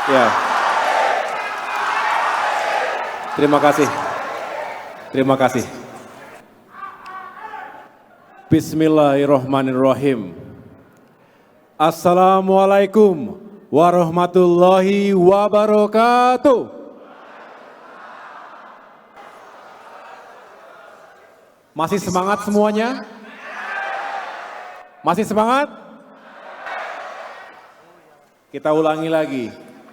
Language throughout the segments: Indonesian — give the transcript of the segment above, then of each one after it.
Ya, terima kasih. Terima kasih. Bismillahirrahmanirrahim. Assalamualaikum warahmatullahi wabarakatuh. Masih semangat semuanya? Masih semangat? Kita ulangi lagi.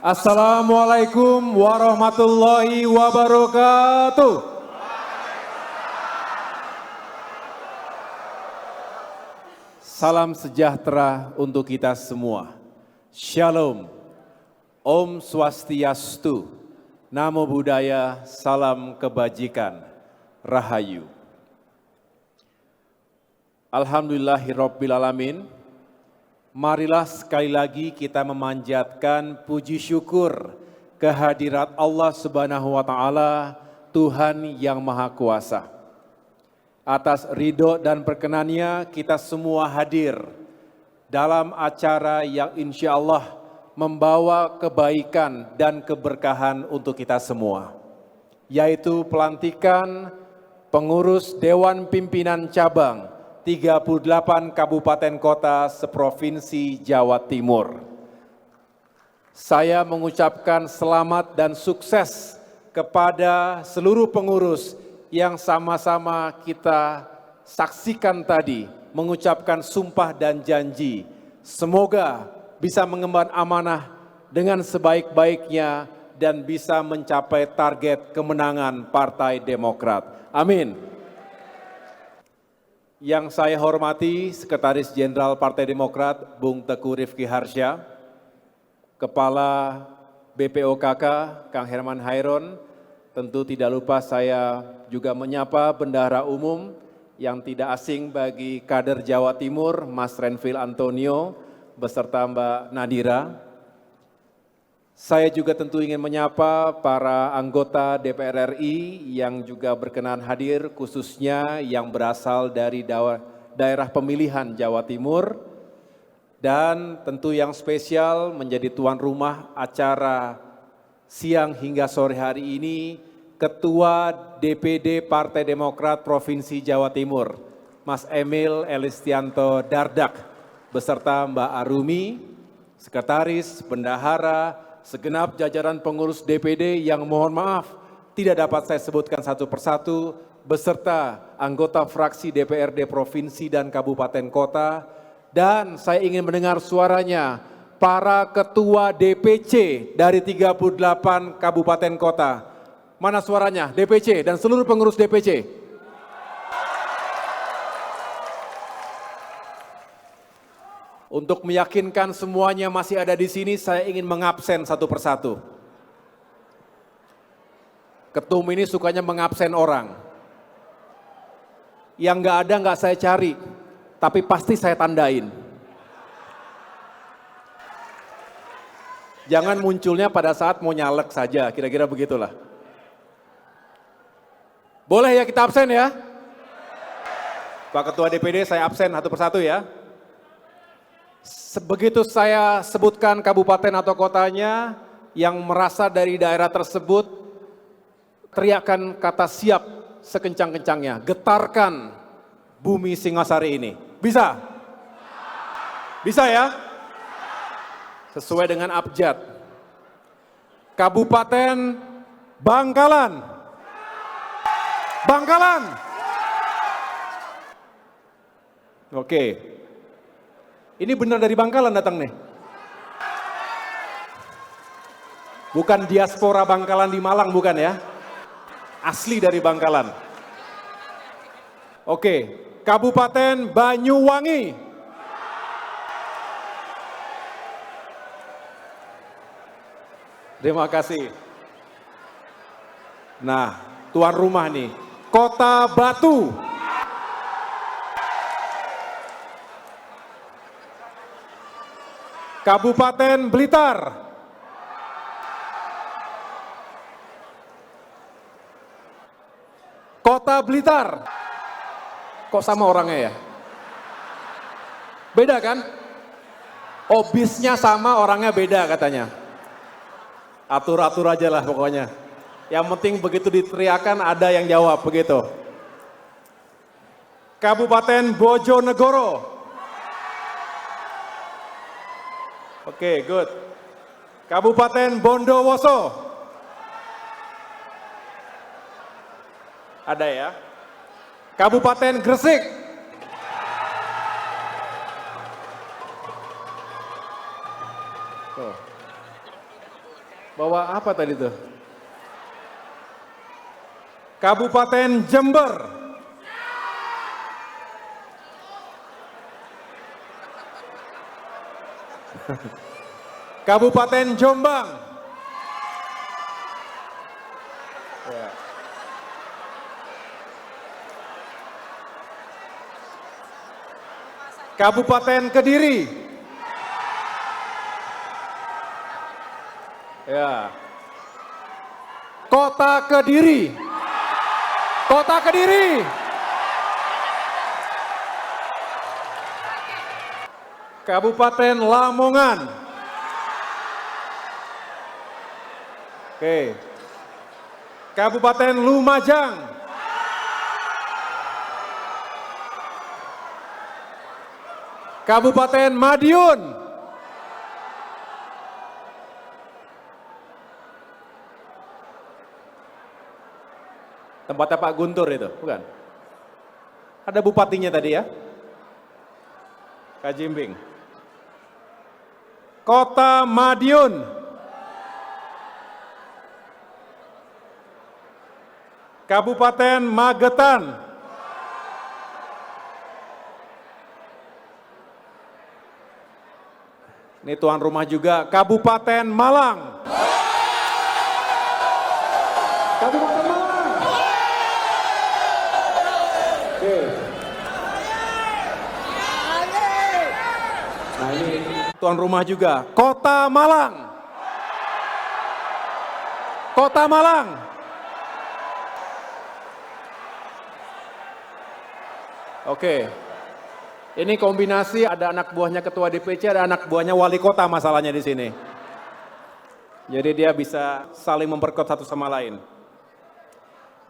Assalamualaikum warahmatullahi wabarakatuh. Salam sejahtera untuk kita semua. Shalom. Om Swastiastu. Namo Buddhaya, salam kebajikan. Rahayu. Alhamdulillahirrabbilalamin. Marilah sekali lagi kita memanjatkan puji syukur kehadirat Allah Subhanahu wa Ta'ala, Tuhan yang Maha Kuasa. Atas ridho dan perkenannya kita semua hadir dalam acara yang insya Allah membawa kebaikan dan keberkahan untuk kita semua, yaitu pelantikan pengurus Dewan Pimpinan Cabang 38 kabupaten kota seprovinsi Jawa Timur. Saya mengucapkan selamat dan sukses kepada seluruh pengurus yang sama-sama kita saksikan tadi, mengucapkan sumpah dan janji. Semoga bisa mengemban amanah dengan sebaik-baiknya dan bisa mencapai target kemenangan Partai Demokrat. Amin. Yang saya hormati Sekretaris Jenderal Partai Demokrat, Bung Teguh Rifki Harsha, Kepala BPOKK, Kang Herman Hairon, tentu tidak lupa saya juga menyapa Bendahara Umum yang tidak asing bagi kader Jawa Timur, Mas Renvil Antonio, beserta Mbak Nadira. Saya juga tentu ingin menyapa para anggota DPR RI yang juga berkenan hadir, khususnya yang berasal dari daerah pemilihan Jawa Timur, dan tentu yang spesial menjadi tuan rumah acara siang hingga sore hari ini, Ketua DPD Partai Demokrat Provinsi Jawa Timur, Mas Emil Elistianto Dardak, beserta Mbak Arumi, Sekretaris, Bendahara, segenap jajaran pengurus DPD yang mohon maaf tidak dapat saya sebutkan satu persatu, beserta anggota fraksi DPRD Provinsi dan Kabupaten Kota, dan saya ingin mendengar suaranya para ketua DPC dari 38 Kabupaten Kota. Mana suaranya DPC dan seluruh pengurus DPC? Untuk meyakinkan semuanya masih ada di sini, saya ingin mengabsen satu persatu. Ketum ini sukanya mengabsen orang. Yang nggak ada nggak saya cari, tapi pasti saya tandain. Jangan munculnya pada saat mau nyalek saja, kira-kira begitulah. Boleh ya kita absen ya? Pak Ketua DPD saya absen satu persatu ya. Sebegitu saya sebutkan kabupaten atau kotanya, yang merasa dari daerah tersebut, teriakan kata siap sekencang-kencangnya, getarkan bumi Singasari ini. Bisa? Bisa ya? Sesuai dengan abjad. Kabupaten Bangkalan. Bangkalan. Oke. Ini benar dari Bangkalan datang nih. Bukan diaspora Bangkalan di Malang, bukan ya. Asli dari Bangkalan. Oke, Kabupaten Banyuwangi. Terima kasih. Nah, tuan rumah nih, Kota Batu. Kabupaten Blitar. Kota Blitar. Kok sama orangnya ya? Beda kan? Obisnya sama, orangnya beda katanya. Atur-atur aja lah pokoknya. Yang penting begitu diteriakan ada yang jawab begitu. Kabupaten Bojonegoro. Oke, good. Kabupaten Bondowoso. Ada ya. Kabupaten Gresik. Oh. Bawa apa tadi tuh? Kabupaten Jember. Kabupaten Jombang. Ya. Kabupaten Kediri. Ya. Kota Kediri. Kota Kediri. Kabupaten Lamongan. Oke. Kabupaten Lumajang. Kabupaten Madiun. Tempatnya Pak Guntur itu, bukan? Ada bupatinya tadi ya? Kajimbing. Kota Madiun. Kabupaten Magetan. Ini tuan rumah juga, Kabupaten Malang. Kabupaten Malang. Oke. Nah ini tuan rumah juga, Kota Malang. Kota Malang. Oke. Ini kombinasi ada anak buahnya ketua DPC, ada anak buahnya wali kota masalahnya di sini. Jadi dia bisa saling memperkuat satu sama lain.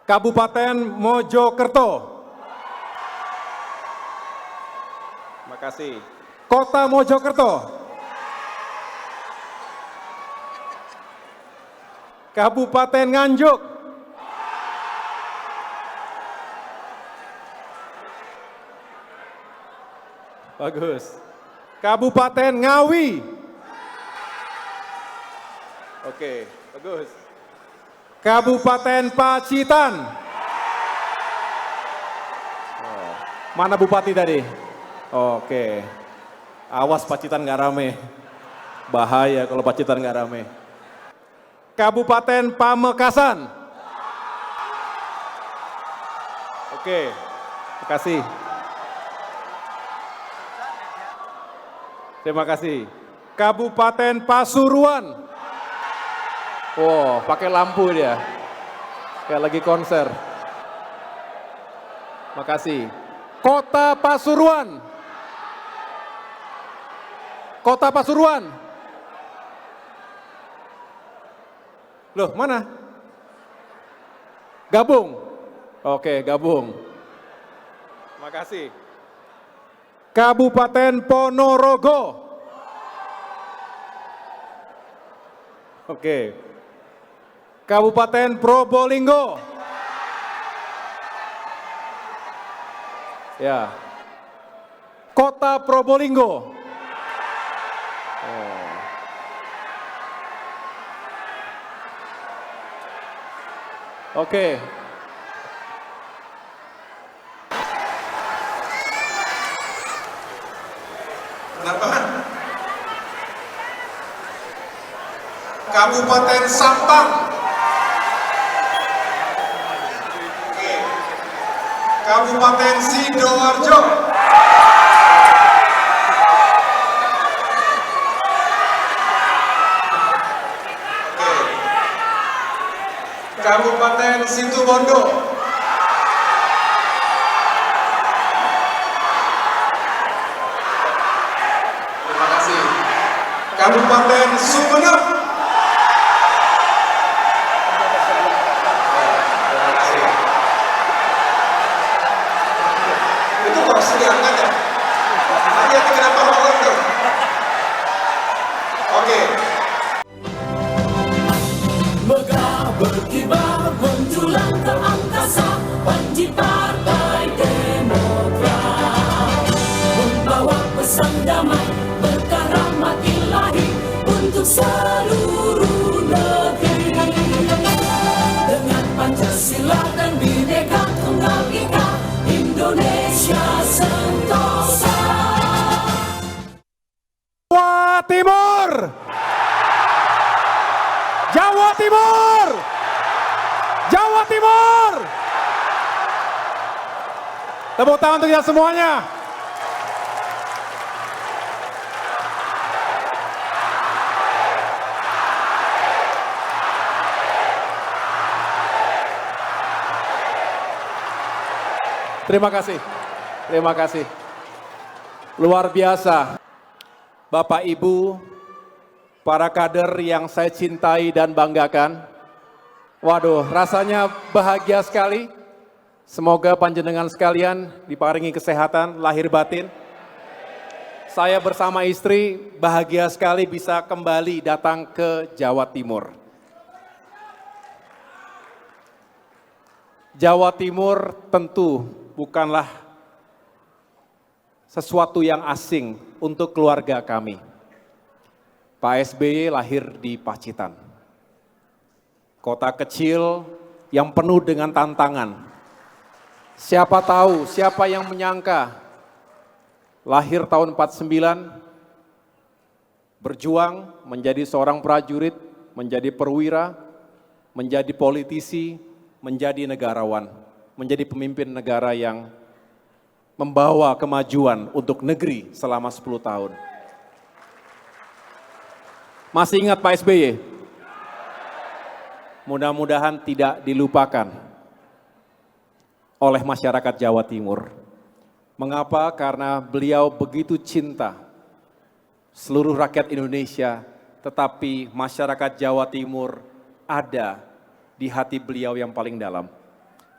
Kabupaten Mojokerto. Makasih. Kota Mojokerto. Kabupaten Nganjuk. Bagus. Kabupaten Ngawi. Oke, bagus. Kabupaten Pacitan. Oh, mana bupati tadi? Oke. Awas Pacitan nggak rame. Bahaya kalau Pacitan nggak rame. Kabupaten Pamekasan. Oke, makasih. Terima kasih. Kabupaten Pasuruan. Wow, pakai lampu dia. Kayak lagi konser. Makasih. Kota Pasuruan. Kota Pasuruan. Loh, mana? Gabung. Oke, gabung. Makasih. Kabupaten Ponorogo. Oke. Kabupaten Probolinggo. Ya. Kota Probolinggo. Oh. Oke. Kenapa? Kabupaten Sampang. Oke. Kabupaten Sidoarjo. Oke. Kabupaten Situbondo. Kabupaten Sumeneb. sang damai, berkah rahmat ilahi untuk seluruh negeri. Dengan Pancasila dan Bhinneka Tunggal Ika, Indonesia sentosa. Jawa Timur! Jawa Timur! Jawa Timur! Tepuk tangan untuk kita semuanya. Terima kasih. Terima kasih. Luar biasa. Bapak Ibu, para kader yang saya cintai dan banggakan. Waduh, rasanya bahagia sekali. Semoga panjenengan sekalian diparingi kesehatan lahir batin. Saya bersama istri bahagia sekali bisa kembali datang ke Jawa Timur. Jawa Timur tentu bukanlah sesuatu yang asing untuk keluarga kami. Pak SBY lahir di Pacitan. Kota kecil yang penuh dengan tantangan. Siapa tahu, siapa yang menyangka lahir tahun 49, berjuang menjadi seorang prajurit, menjadi perwira, menjadi politisi, menjadi negarawan, menjadi pemimpin negara yang membawa kemajuan untuk negeri selama 10 tahun. Masih ingat Pak SBY? Mudah-mudahan tidak dilupakan oleh masyarakat Jawa Timur. Mengapa? Karena beliau begitu cinta seluruh rakyat Indonesia, tetapi masyarakat Jawa Timur ada di hati beliau yang paling dalam.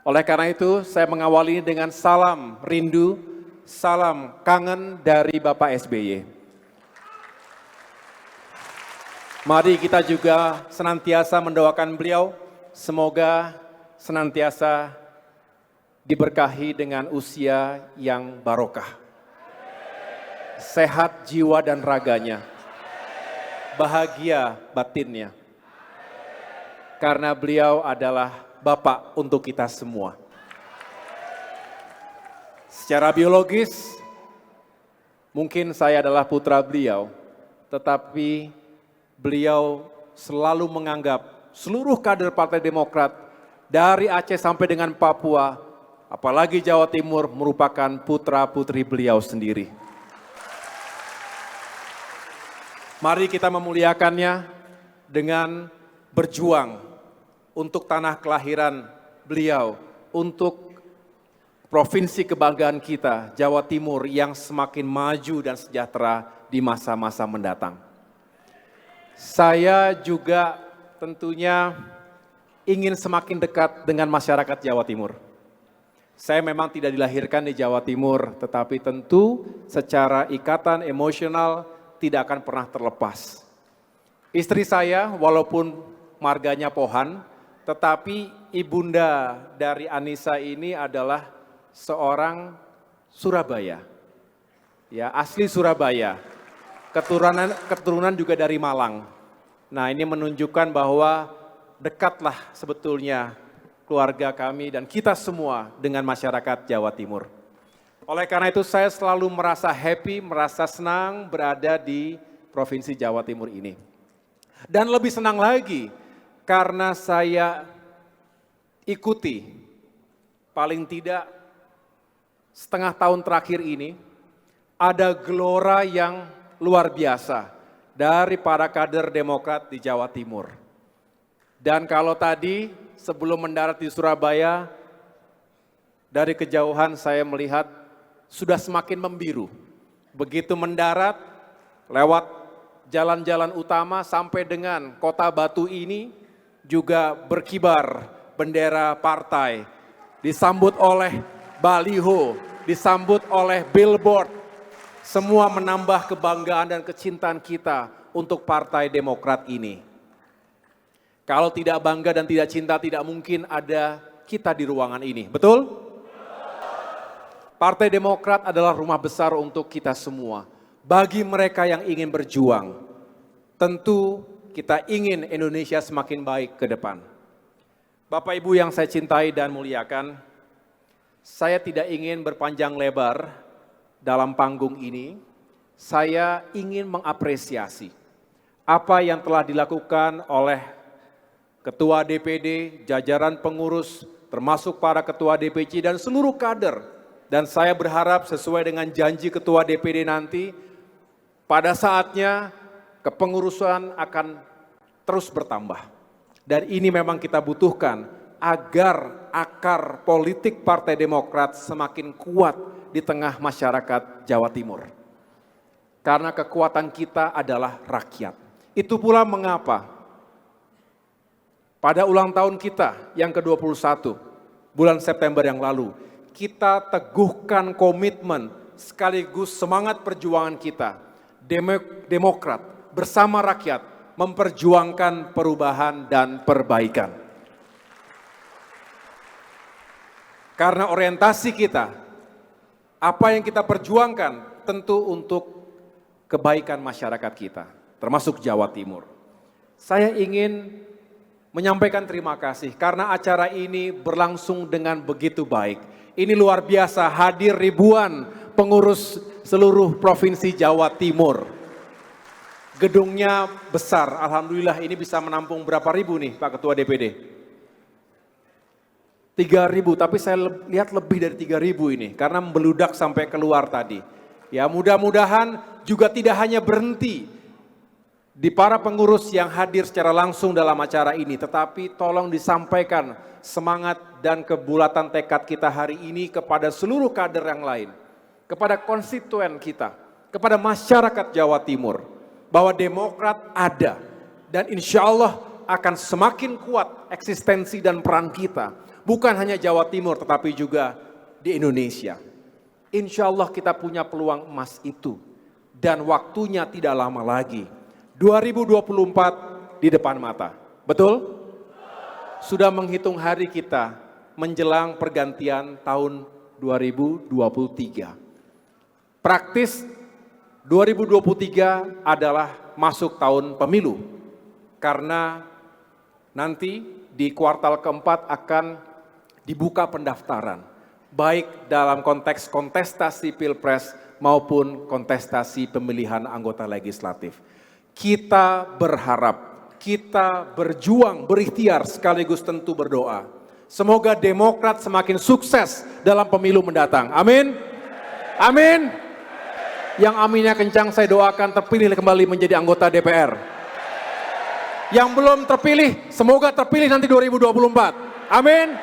Oleh karena itu, saya mengawali dengan salam rindu, salam kangen dari Bapak SBY. Mari kita juga senantiasa mendoakan beliau, semoga senantiasa diberkahi dengan usia yang barokah. Sehat jiwa dan raganya, bahagia batinnya. Karena beliau adalah Bapak untuk kita semua. Secara biologis, mungkin saya adalah putra beliau, tetapi beliau selalu menganggap seluruh kader Partai Demokrat dari Aceh sampai dengan Papua, apalagi Jawa Timur, merupakan putra-putri beliau sendiri. Mari kita memuliakannya dengan berjuang untuk tanah kelahiran beliau, untuk provinsi kebanggaan kita, Jawa Timur yang semakin maju dan sejahtera di masa-masa mendatang. Saya juga tentunya ingin semakin dekat dengan masyarakat Jawa Timur. Saya memang tidak dilahirkan di Jawa Timur, tetapi tentu secara ikatan emosional tidak akan pernah terlepas. Istri saya walaupun marganya Pohan, tetapi ibunda dari Anissa ini adalah seorang Surabaya. Ya, asli Surabaya. Keturunan juga dari Malang. Nah, ini menunjukkan bahwa dekatlah sebetulnya keluarga kami dan kita semua dengan masyarakat Jawa Timur. Oleh karena itu saya selalu merasa happy, merasa senang berada di Provinsi Jawa Timur ini. Dan lebih senang lagi karena saya ikuti paling tidak setengah tahun terakhir ini ada gelora yang luar biasa dari para kader Demokrat di Jawa Timur. Dan kalau tadi sebelum mendarat di Surabaya, dari kejauhan saya melihat sudah semakin membiru. Begitu mendarat lewat jalan-jalan utama sampai dengan Kota Batu ini, juga berkibar bendera partai, disambut oleh baliho, disambut oleh billboard, semua menambah kebanggaan dan kecintaan kita untuk Partai Demokrat ini. Kalau tidak bangga dan tidak cinta, tidak mungkin ada kita di ruangan ini, betul? Partai Demokrat adalah rumah besar untuk kita semua, bagi mereka yang ingin berjuang, tentu kita ingin Indonesia semakin baik ke depan. Bapak Ibu yang saya cintai dan muliakan, saya tidak ingin berpanjang lebar dalam panggung ini. Saya ingin mengapresiasi apa yang telah dilakukan oleh Ketua DPD, jajaran pengurus, termasuk para Ketua DPC dan seluruh kader. Dan saya berharap sesuai dengan janji Ketua DPD nanti, pada saatnya kepengurusan akan terus bertambah. Dan ini memang kita butuhkan agar akar politik Partai Demokrat semakin kuat di tengah masyarakat Jawa Timur. Karena kekuatan kita adalah rakyat. Itu pula mengapa pada ulang tahun kita yang ke-21, bulan September yang lalu, kita teguhkan komitmen sekaligus semangat perjuangan kita, Demokrat bersama rakyat memperjuangkan perubahan dan perbaikan. Karena orientasi kita, apa yang kita perjuangkan tentu untuk kebaikan masyarakat kita, termasuk Jawa Timur. Saya ingin menyampaikan terima kasih karena acara ini berlangsung dengan begitu baik. Ini luar biasa, hadir ribuan pengurus seluruh Provinsi Jawa Timur. Gedungnya besar, alhamdulillah ini bisa menampung berapa ribu nih Pak Ketua DPD? 3.000, tapi saya lihat lebih dari 3.000 ini karena membeludak sampai keluar tadi. Ya mudah-mudahan juga tidak hanya berhenti di para pengurus yang hadir secara langsung dalam acara ini, tetapi tolong disampaikan semangat dan kebulatan tekad kita hari ini kepada seluruh kader yang lain, kepada konstituen kita, kepada masyarakat Jawa Timur, bahwa Demokrat ada dan insya Allah akan semakin kuat eksistensi dan peran kita, bukan hanya Jawa Timur tetapi juga di Indonesia. Insya Allah kita punya peluang emas itu dan waktunya tidak lama lagi. 2024 di depan mata, betul? Sudah menghitung hari kita menjelang pergantian tahun 2023. Praktis 2023 adalah masuk tahun pemilu, karena nanti di kuartal keempat akan dibuka pendaftaran, baik dalam konteks kontestasi Pilpres maupun kontestasi pemilihan anggota legislatif. Kita berharap, kita berjuang, berikhtiar sekaligus tentu berdoa. Semoga Demokrat semakin sukses dalam pemilu mendatang. Amin. Amin. Yang aminnya kencang saya doakan terpilih kembali menjadi anggota DPR. Yang belum terpilih, semoga terpilih nanti 2024. Amin.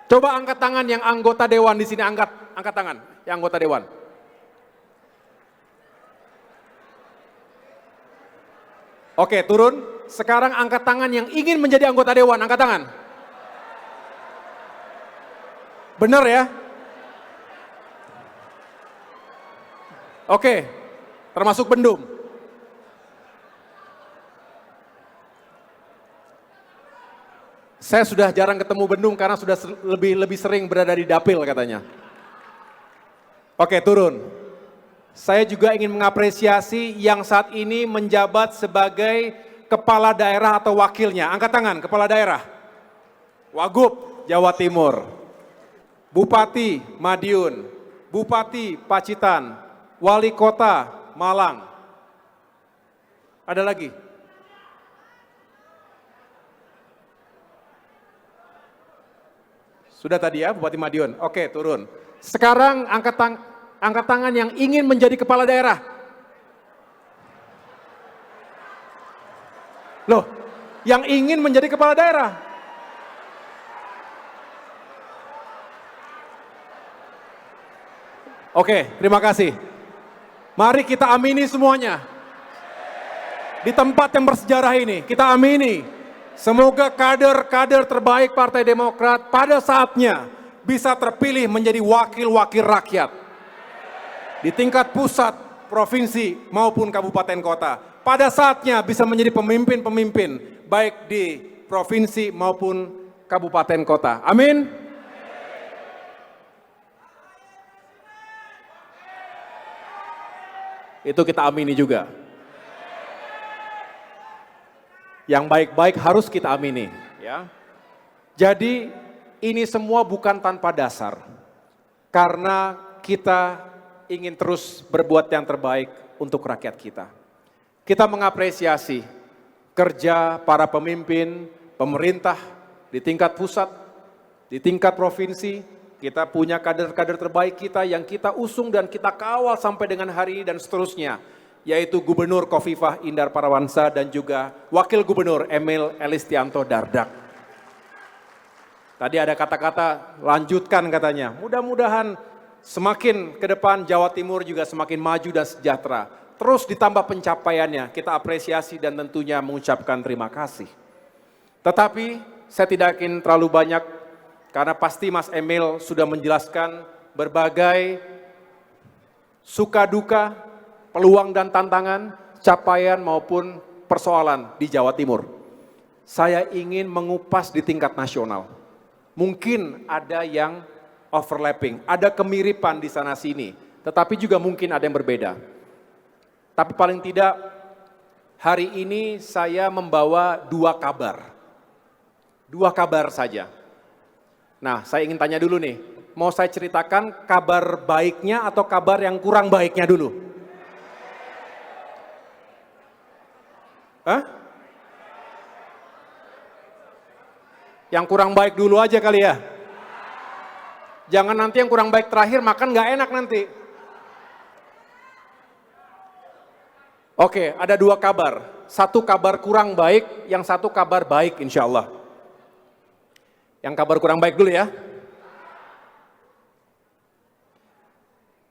Coba angkat tangan yang anggota dewan di sini, angkat tangan yang anggota dewan. Oke, turun. Sekarang angkat tangan yang ingin menjadi anggota dewan, angkat tangan. Benar ya? Oke, termasuk Bendum. Saya sudah jarang ketemu Bendum karena sudah lebih sering berada di dapil katanya. Oke, turun. Saya juga ingin mengapresiasi yang saat ini menjabat sebagai kepala daerah atau wakilnya. Angkat tangan, kepala daerah. Wagub Jawa Timur. Bupati Madiun, Bupati Pacitan, Wali Kota Malang. Ada lagi? Sudah tadi ya Bupati Madiun. Oke, turun. Sekarang angkat tangan yang ingin menjadi kepala daerah. Loh, yang ingin menjadi kepala daerah. Oke, terima kasih. Mari kita amini semuanya. Di tempat yang bersejarah ini, kita amini. Semoga kader-kader terbaik Partai Demokrat pada saatnya bisa terpilih menjadi wakil-wakil rakyat. Di tingkat pusat, provinsi maupun kabupaten kota. Pada saatnya bisa menjadi pemimpin-pemimpin baik di provinsi maupun kabupaten kota. Amin. Itu kita amini juga. Yang baik-baik harus kita amini, ya. Jadi ini semua bukan tanpa dasar. Karena kita ingin terus berbuat yang terbaik untuk rakyat kita. Kita mengapresiasi kerja para pemimpin, pemerintah di tingkat pusat, di tingkat provinsi. Kita punya kader-kader terbaik kita yang kita usung dan kita kawal sampai dengan hari ini dan seterusnya. Yaitu Gubernur Khofifah Indar Parawansa dan juga Wakil Gubernur Emil Elistianto Dardak. Tadi ada kata-kata lanjutkan katanya, mudah-mudahan semakin ke depan Jawa Timur juga semakin maju dan sejahtera. Terus ditambah pencapaiannya, kita apresiasi dan tentunya mengucapkan terima kasih. Tetapi saya tidak ingin terlalu banyak karena pasti Mas Emil sudah menjelaskan berbagai suka duka, peluang dan tantangan, capaian maupun persoalan di Jawa Timur. Saya ingin mengupas di tingkat nasional. Mungkin ada yang overlapping, ada kemiripan di sana sini, tetapi juga mungkin ada yang berbeda. Tapi paling tidak hari ini saya membawa dua kabar. Dua kabar saja. Nah, saya ingin tanya dulu nih, mau saya ceritakan kabar baiknya atau kabar yang kurang baiknya dulu? Hah? Yang kurang baik dulu aja kali ya. Jangan nanti yang kurang baik terakhir, makan nggak enak nanti. Oke, ada dua kabar. Satu kabar kurang baik, yang satu kabar baik insya Allah. Yang kabar kurang baik dulu ya.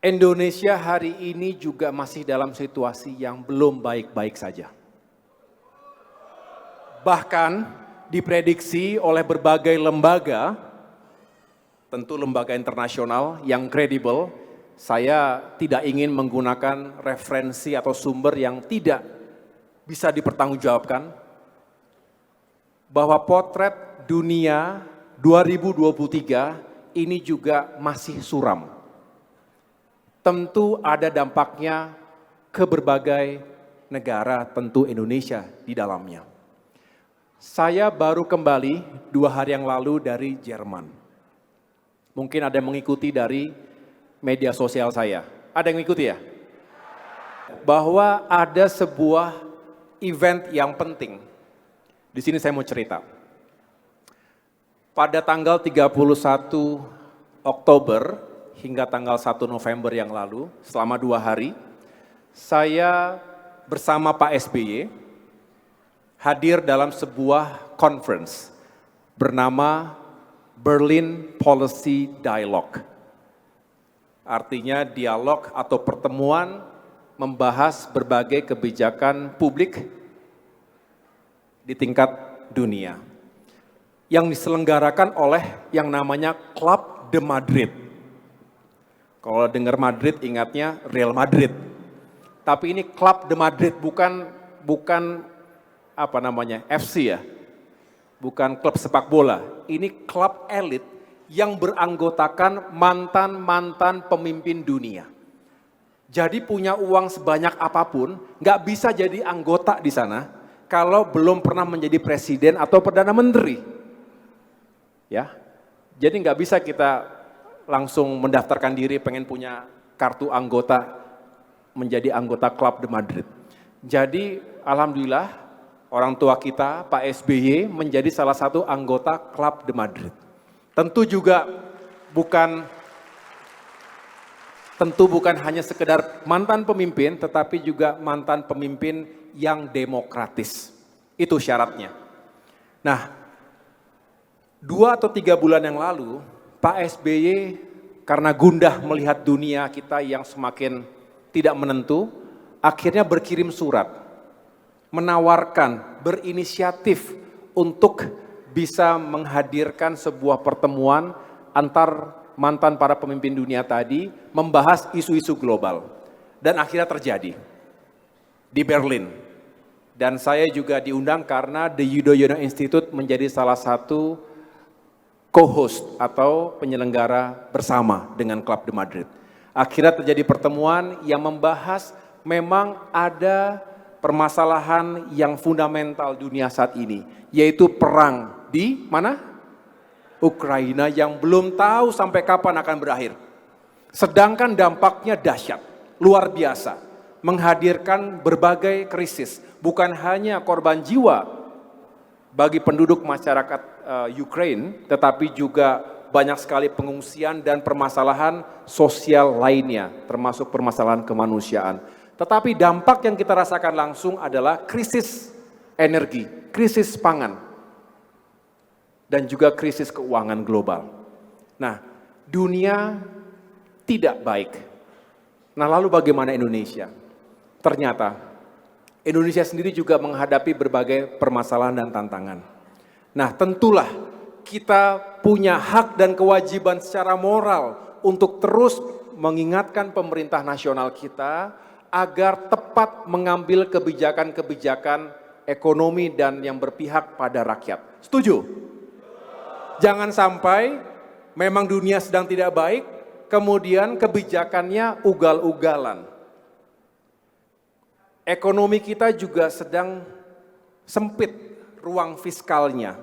Indonesia hari ini juga masih dalam situasi yang belum baik-baik saja. Bahkan diprediksi oleh berbagai lembaga, tentu lembaga internasional yang kredibel, saya tidak ingin menggunakan referensi atau sumber yang tidak bisa dipertanggungjawabkan, bahwa potret dunia 2023 ini juga masih suram. Tentu ada dampaknya ke berbagai negara, tentu Indonesia di dalamnya. Saya baru kembali 2 hari yang lalu dari Jerman. Mungkin ada yang mengikuti dari media sosial saya. Ada yang mengikuti ya? Bahwa ada sebuah event yang penting. Di sini saya mau cerita. Pada tanggal 31 Oktober hingga tanggal 1 November yang lalu, selama 2 hari, saya bersama Pak SBY hadir dalam sebuah conference bernama Berlin Policy Dialogue. Artinya dialog atau pertemuan membahas berbagai kebijakan publik di tingkat dunia. Yang diselenggarakan oleh yang namanya Club de Madrid. Kalau dengar Madrid ingatnya Real Madrid. Tapi ini Club de Madrid bukan apa namanya, FC ya, bukan klub sepak bola, ini klub elit yang beranggotakan mantan-mantan pemimpin dunia. Jadi punya uang sebanyak apapun, nggak bisa jadi anggota di sana kalau belum pernah menjadi presiden atau perdana menteri. Ya, jadi nggak bisa kita langsung mendaftarkan diri pengen punya kartu anggota menjadi anggota Club de Madrid. Jadi alhamdulillah, orang tua kita, Pak SBY, menjadi salah satu anggota Club de Madrid. Tentu bukan hanya sekedar mantan pemimpin, tetapi juga mantan pemimpin yang demokratis. Itu syaratnya. Nah, 2 atau 3 bulan yang lalu, Pak SBY karena gundah melihat dunia kita yang semakin tidak menentu, akhirnya berkirim surat. Menawarkan, berinisiatif untuk bisa menghadirkan sebuah pertemuan antar mantan para pemimpin dunia tadi, membahas isu-isu global. Dan akhirnya terjadi di Berlin. Dan saya juga diundang karena The Yudhoyono Institute menjadi salah satu co-host atau penyelenggara bersama dengan Club de Madrid. Akhirnya terjadi pertemuan yang membahas memang ada permasalahan yang fundamental dunia saat ini, yaitu perang di mana? Ukraina yang belum tahu sampai kapan akan berakhir. Sedangkan dampaknya dahsyat, luar biasa, menghadirkan berbagai krisis, bukan hanya korban jiwa bagi penduduk masyarakat Ukraine, tetapi juga banyak sekali pengungsian dan permasalahan sosial lainnya, termasuk permasalahan kemanusiaan. Tetapi dampak yang kita rasakan langsung adalah krisis energi, krisis pangan, dan juga krisis keuangan global. Nah, dunia tidak baik. Nah, lalu bagaimana Indonesia? Ternyata Indonesia sendiri juga menghadapi berbagai permasalahan dan tantangan. Nah, tentulah kita punya hak dan kewajiban secara moral untuk terus mengingatkan pemerintah nasional kita agar tepat mengambil kebijakan-kebijakan ekonomi dan yang berpihak pada rakyat. Setuju? Jangan sampai memang dunia sedang tidak baik, kemudian kebijakannya ugal-ugalan. Ekonomi kita juga sedang sempit ruang fiskalnya.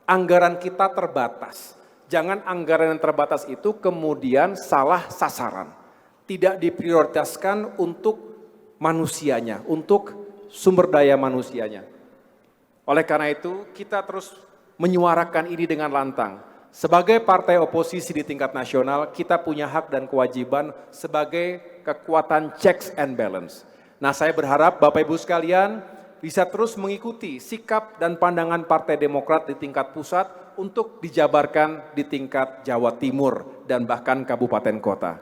Anggaran kita terbatas. Jangan anggaran yang terbatas itu kemudian salah sasaran. Tidak diprioritaskan untuk manusianya, untuk sumber daya manusianya. Oleh karena itu, kita terus menyuarakan ini dengan lantang. Sebagai partai oposisi di tingkat nasional, kita punya hak dan kewajiban sebagai kekuatan checks and balance. Nah, saya berharap Bapak Ibu sekalian bisa terus mengikuti sikap dan pandangan Partai Demokrat di tingkat pusat untuk dijabarkan di tingkat Jawa Timur dan bahkan kabupaten kota.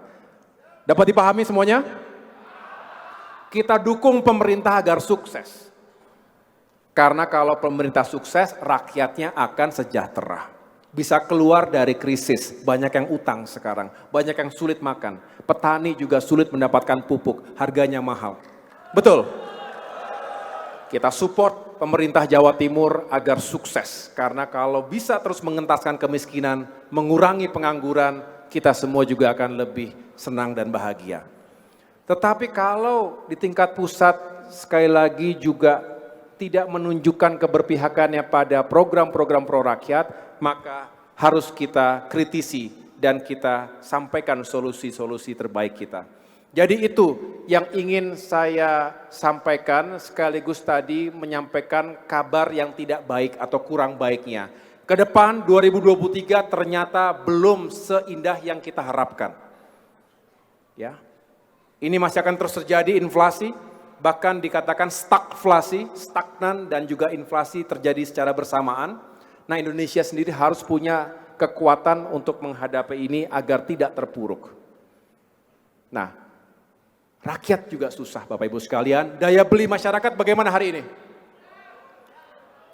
Dapat dipahami semuanya? Kita dukung pemerintah agar sukses. Karena kalau pemerintah sukses, rakyatnya akan sejahtera. Bisa keluar dari krisis, banyak yang utang sekarang, banyak yang sulit makan. Petani juga sulit mendapatkan pupuk, harganya mahal. Betul? Kita support pemerintah Jawa Timur agar sukses. Karena kalau bisa terus mengentaskan kemiskinan, mengurangi pengangguran, kita semua juga akan lebih senang dan bahagia. Tetapi kalau di tingkat pusat sekali lagi juga tidak menunjukkan keberpihakannya pada program-program pro rakyat, maka harus kita kritisi dan kita sampaikan solusi-solusi terbaik kita. Jadi itu yang ingin saya sampaikan, sekaligus tadi menyampaikan kabar yang tidak baik atau kurang baiknya. Ke depan 2023 ternyata belum seindah yang kita harapkan. Ya. Ini masih akan terus terjadi inflasi, bahkan dikatakan stagflasi, stagnan dan juga inflasi terjadi secara bersamaan. Nah, Indonesia sendiri harus punya kekuatan untuk menghadapi ini agar tidak terpuruk. Nah, rakyat juga susah Bapak Ibu sekalian. Daya beli masyarakat bagaimana hari ini?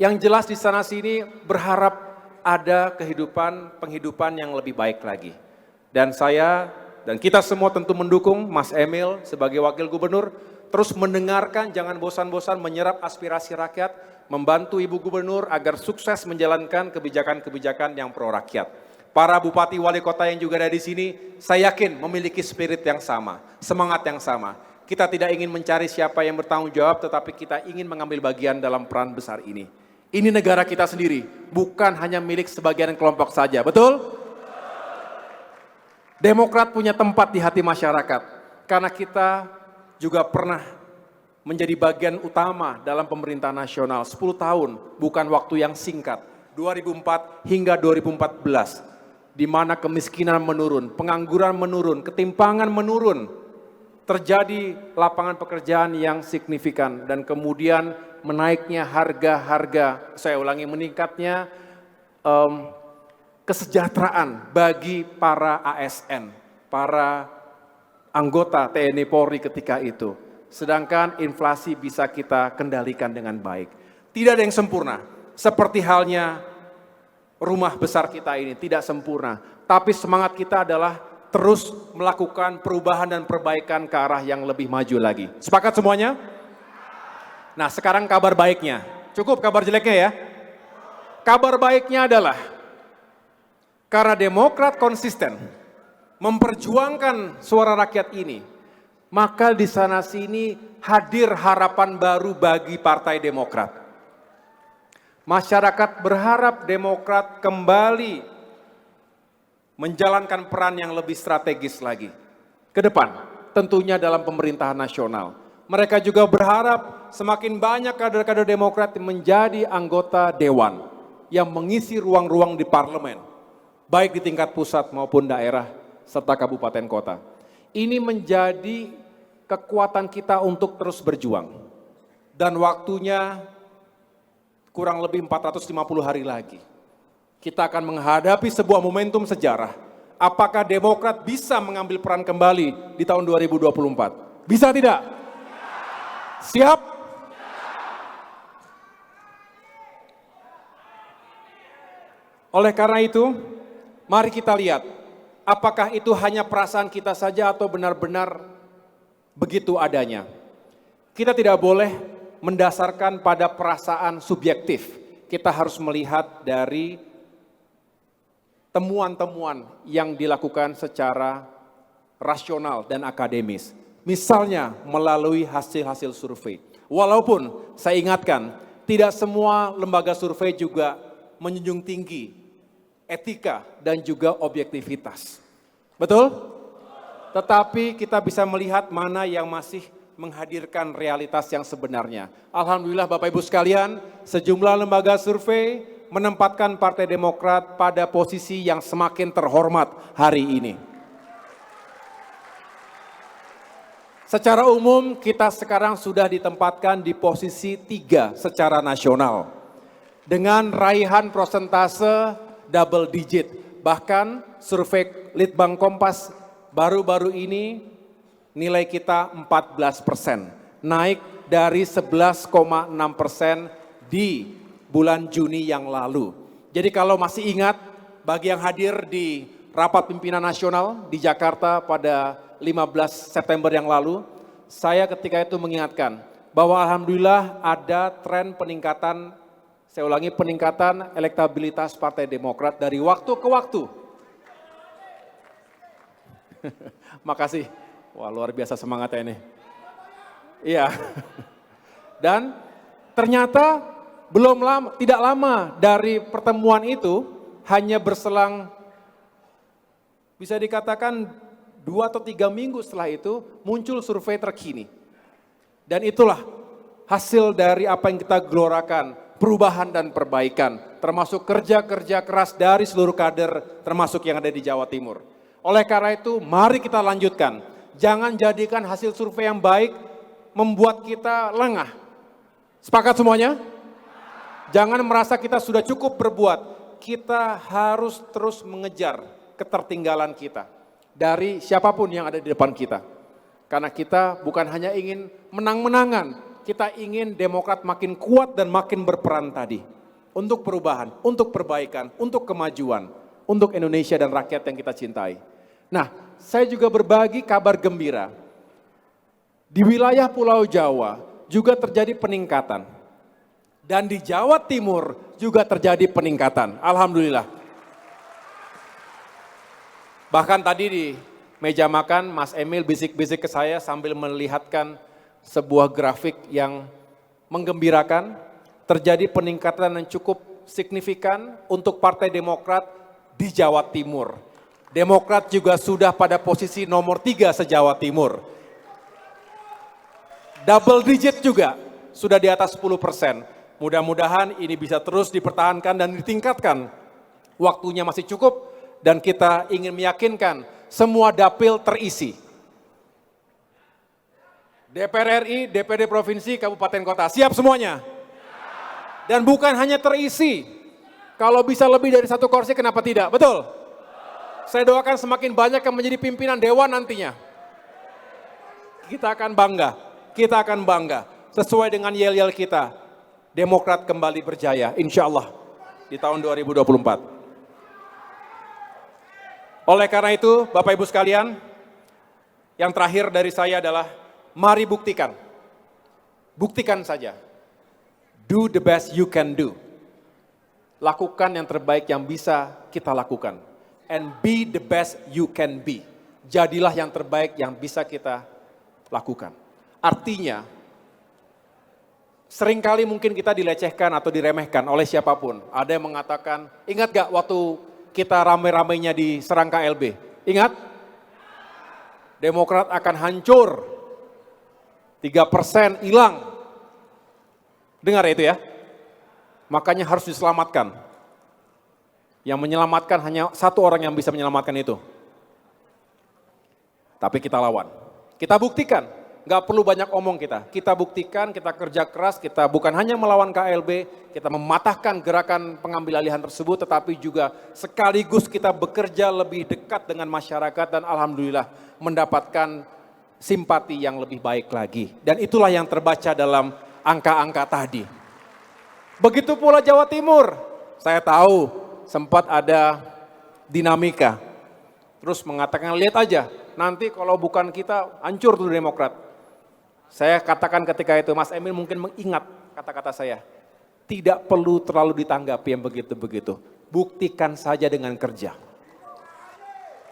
Yang jelas di sana sini berharap ada penghidupan yang lebih baik lagi. Dan saya dan kita semua tentu mendukung Mas Emil sebagai Wakil Gubernur terus mendengarkan, jangan bosan-bosan menyerap aspirasi rakyat, membantu Ibu Gubernur agar sukses menjalankan kebijakan-kebijakan yang pro rakyat. Para bupati wali kota yang juga ada di sini, saya yakin memiliki spirit yang sama, semangat yang sama. Kita tidak ingin mencari siapa yang bertanggung jawab, tetapi kita ingin mengambil bagian dalam peran besar ini. Ini negara kita sendiri, bukan hanya milik sebagian kelompok saja, betul? Demokrat punya tempat di hati masyarakat, karena kita juga pernah menjadi bagian utama dalam pemerintahan nasional 10 tahun, bukan waktu yang singkat, 2004 hingga 2014. Di mana kemiskinan menurun, pengangguran menurun, ketimpangan menurun, terjadi lapangan pekerjaan yang signifikan dan kemudian menaiknya harga-harga, saya ulangi meningkatnya kesejahteraan bagi para ASN, para anggota TNI Polri ketika itu. Sedangkan inflasi bisa kita kendalikan dengan baik. Tidak ada yang sempurna, seperti halnya rumah besar kita ini tidak sempurna, tapi semangat kita adalah terus melakukan perubahan dan perbaikan ke arah yang lebih maju lagi. Sepakat semuanya? Nah, sekarang kabar baiknya. Cukup kabar jeleknya ya. Kabar baiknya adalah karena Demokrat konsisten memperjuangkan suara rakyat ini, maka di sana sini hadir harapan baru bagi Partai Demokrat. Masyarakat berharap Demokrat kembali menjalankan peran yang lebih strategis lagi ke depan, tentunya dalam pemerintahan nasional. Mereka juga berharap semakin banyak kader-kader Demokrat menjadi anggota dewan yang mengisi ruang-ruang di parlemen, baik di tingkat pusat maupun daerah serta kabupaten kota. Ini menjadi kekuatan kita untuk terus berjuang. Dan waktunya kurang lebih 450 hari lagi. Kita akan menghadapi sebuah momentum sejarah. Apakah Demokrat bisa mengambil peran kembali di tahun 2024? Bisa tidak? Siap? Oleh karena itu, mari kita lihat apakah itu hanya perasaan kita saja atau benar-benar begitu adanya. Kita tidak boleh mendasarkan pada perasaan subjektif. Kita harus melihat dari temuan-temuan yang dilakukan secara rasional dan akademis. Misalnya melalui hasil-hasil survei. Walaupun saya ingatkan, tidak semua lembaga survei juga menjunjung tinggi etika dan juga objektivitas. Betul? Tetapi kita bisa melihat mana yang masih menghadirkan realitas yang sebenarnya. Alhamdulillah Bapak Ibu sekalian, sejumlah lembaga survei menempatkan Partai Demokrat pada posisi yang semakin terhormat hari ini. Secara umum kita sekarang sudah ditempatkan di posisi 3 secara nasional. Dengan raihan prosentase double digit. Bahkan survei Litbang Kompas baru-baru ini nilai kita 14%. Naik dari 11,6% di bulan Juni yang lalu. Jadi kalau masih ingat bagi yang hadir di rapat pimpinan nasional di Jakarta pada 15 September yang lalu, saya ketika itu mengingatkan bahwa alhamdulillah ada tren peningkatan, saya ulangi, peningkatan elektabilitas Partai Demokrat dari waktu ke waktu. Makasih, wah luar biasa semangatnya ini. Iya, dan ternyata tidak lama dari pertemuan itu, hanya berselang bisa dikatakan 2 atau 3 minggu setelah itu muncul survei terkini. Dan itulah hasil dari apa yang kita gelorakan, perubahan dan perbaikan, termasuk kerja-kerja keras dari seluruh kader, termasuk yang ada di Jawa Timur. Oleh karena itu, mari kita lanjutkan. Jangan jadikan hasil survei yang baik membuat kita lengah. Sepakat semuanya? Jangan merasa kita sudah cukup berbuat. Kita harus terus mengejar ketertinggalan kita dari siapapun yang ada di depan kita. Karena kita bukan hanya ingin menang-menangan, kita ingin Demokrat makin kuat dan makin berperan tadi. Untuk perubahan, untuk perbaikan, untuk kemajuan, untuk Indonesia dan rakyat yang kita cintai. Nah, saya juga berbagi kabar gembira. Di wilayah Pulau Jawa juga terjadi peningkatan. Dan di Jawa Timur juga terjadi peningkatan. Alhamdulillah. Bahkan tadi di meja makan, Mas Emil bisik-bisik ke saya sambil melihatkan sebuah grafik yang menggembirakan. Terjadi peningkatan yang cukup signifikan untuk Partai Demokrat di Jawa Timur. Demokrat juga sudah pada posisi nomor 3 se-Jawa Timur. Double digit juga, sudah di atas 10%. Mudah-mudahan ini bisa terus dipertahankan dan ditingkatkan. Waktunya masih cukup. Dan kita ingin meyakinkan semua dapil terisi. DPR RI, DPD Provinsi, Kabupaten Kota, siap semuanya? Dan bukan hanya terisi, kalau bisa lebih dari 1 kursi kenapa tidak, betul? Saya doakan semakin banyak yang menjadi pimpinan dewan nantinya. Kita akan bangga, sesuai dengan yel-yel kita. Demokrat kembali berjaya, insya Allah di tahun 2024. Oleh karena itu, Bapak Ibu sekalian, yang terakhir dari saya adalah mari buktikan. Buktikan saja. Do the best you can do. Lakukan yang terbaik yang bisa kita lakukan. And be the best you can be. Jadilah yang terbaik yang bisa kita lakukan. Artinya, seringkali mungkin kita dilecehkan atau diremehkan oleh siapapun. Ada yang mengatakan, ingat gak waktu kita rame-ramenya diserang KLB? Ingat? Demokrat akan hancur, 3% hilang. Dengar itu ya? Makanya harus diselamatkan. Yang menyelamatkan hanya satu orang yang bisa menyelamatkan itu. Tapi kita lawan. Kita buktikan. Gak perlu banyak omong kita. Kita buktikan, kita kerja keras, kita bukan hanya melawan KLB, kita mematahkan gerakan pengambil alihan tersebut, tetapi juga sekaligus kita bekerja lebih dekat dengan masyarakat dan alhamdulillah mendapatkan simpati yang lebih baik lagi. Dan itulah yang terbaca dalam angka-angka tadi. Begitu pula Jawa Timur. Saya tahu sempat ada dinamika. Terus mengatakan, lihat aja, nanti kalau bukan kita, hancur tuh Demokrat. Saya katakan ketika itu, Mas Emil mungkin mengingat kata-kata saya. Tidak perlu terlalu ditanggapi yang begitu-begitu. Buktikan saja dengan kerja.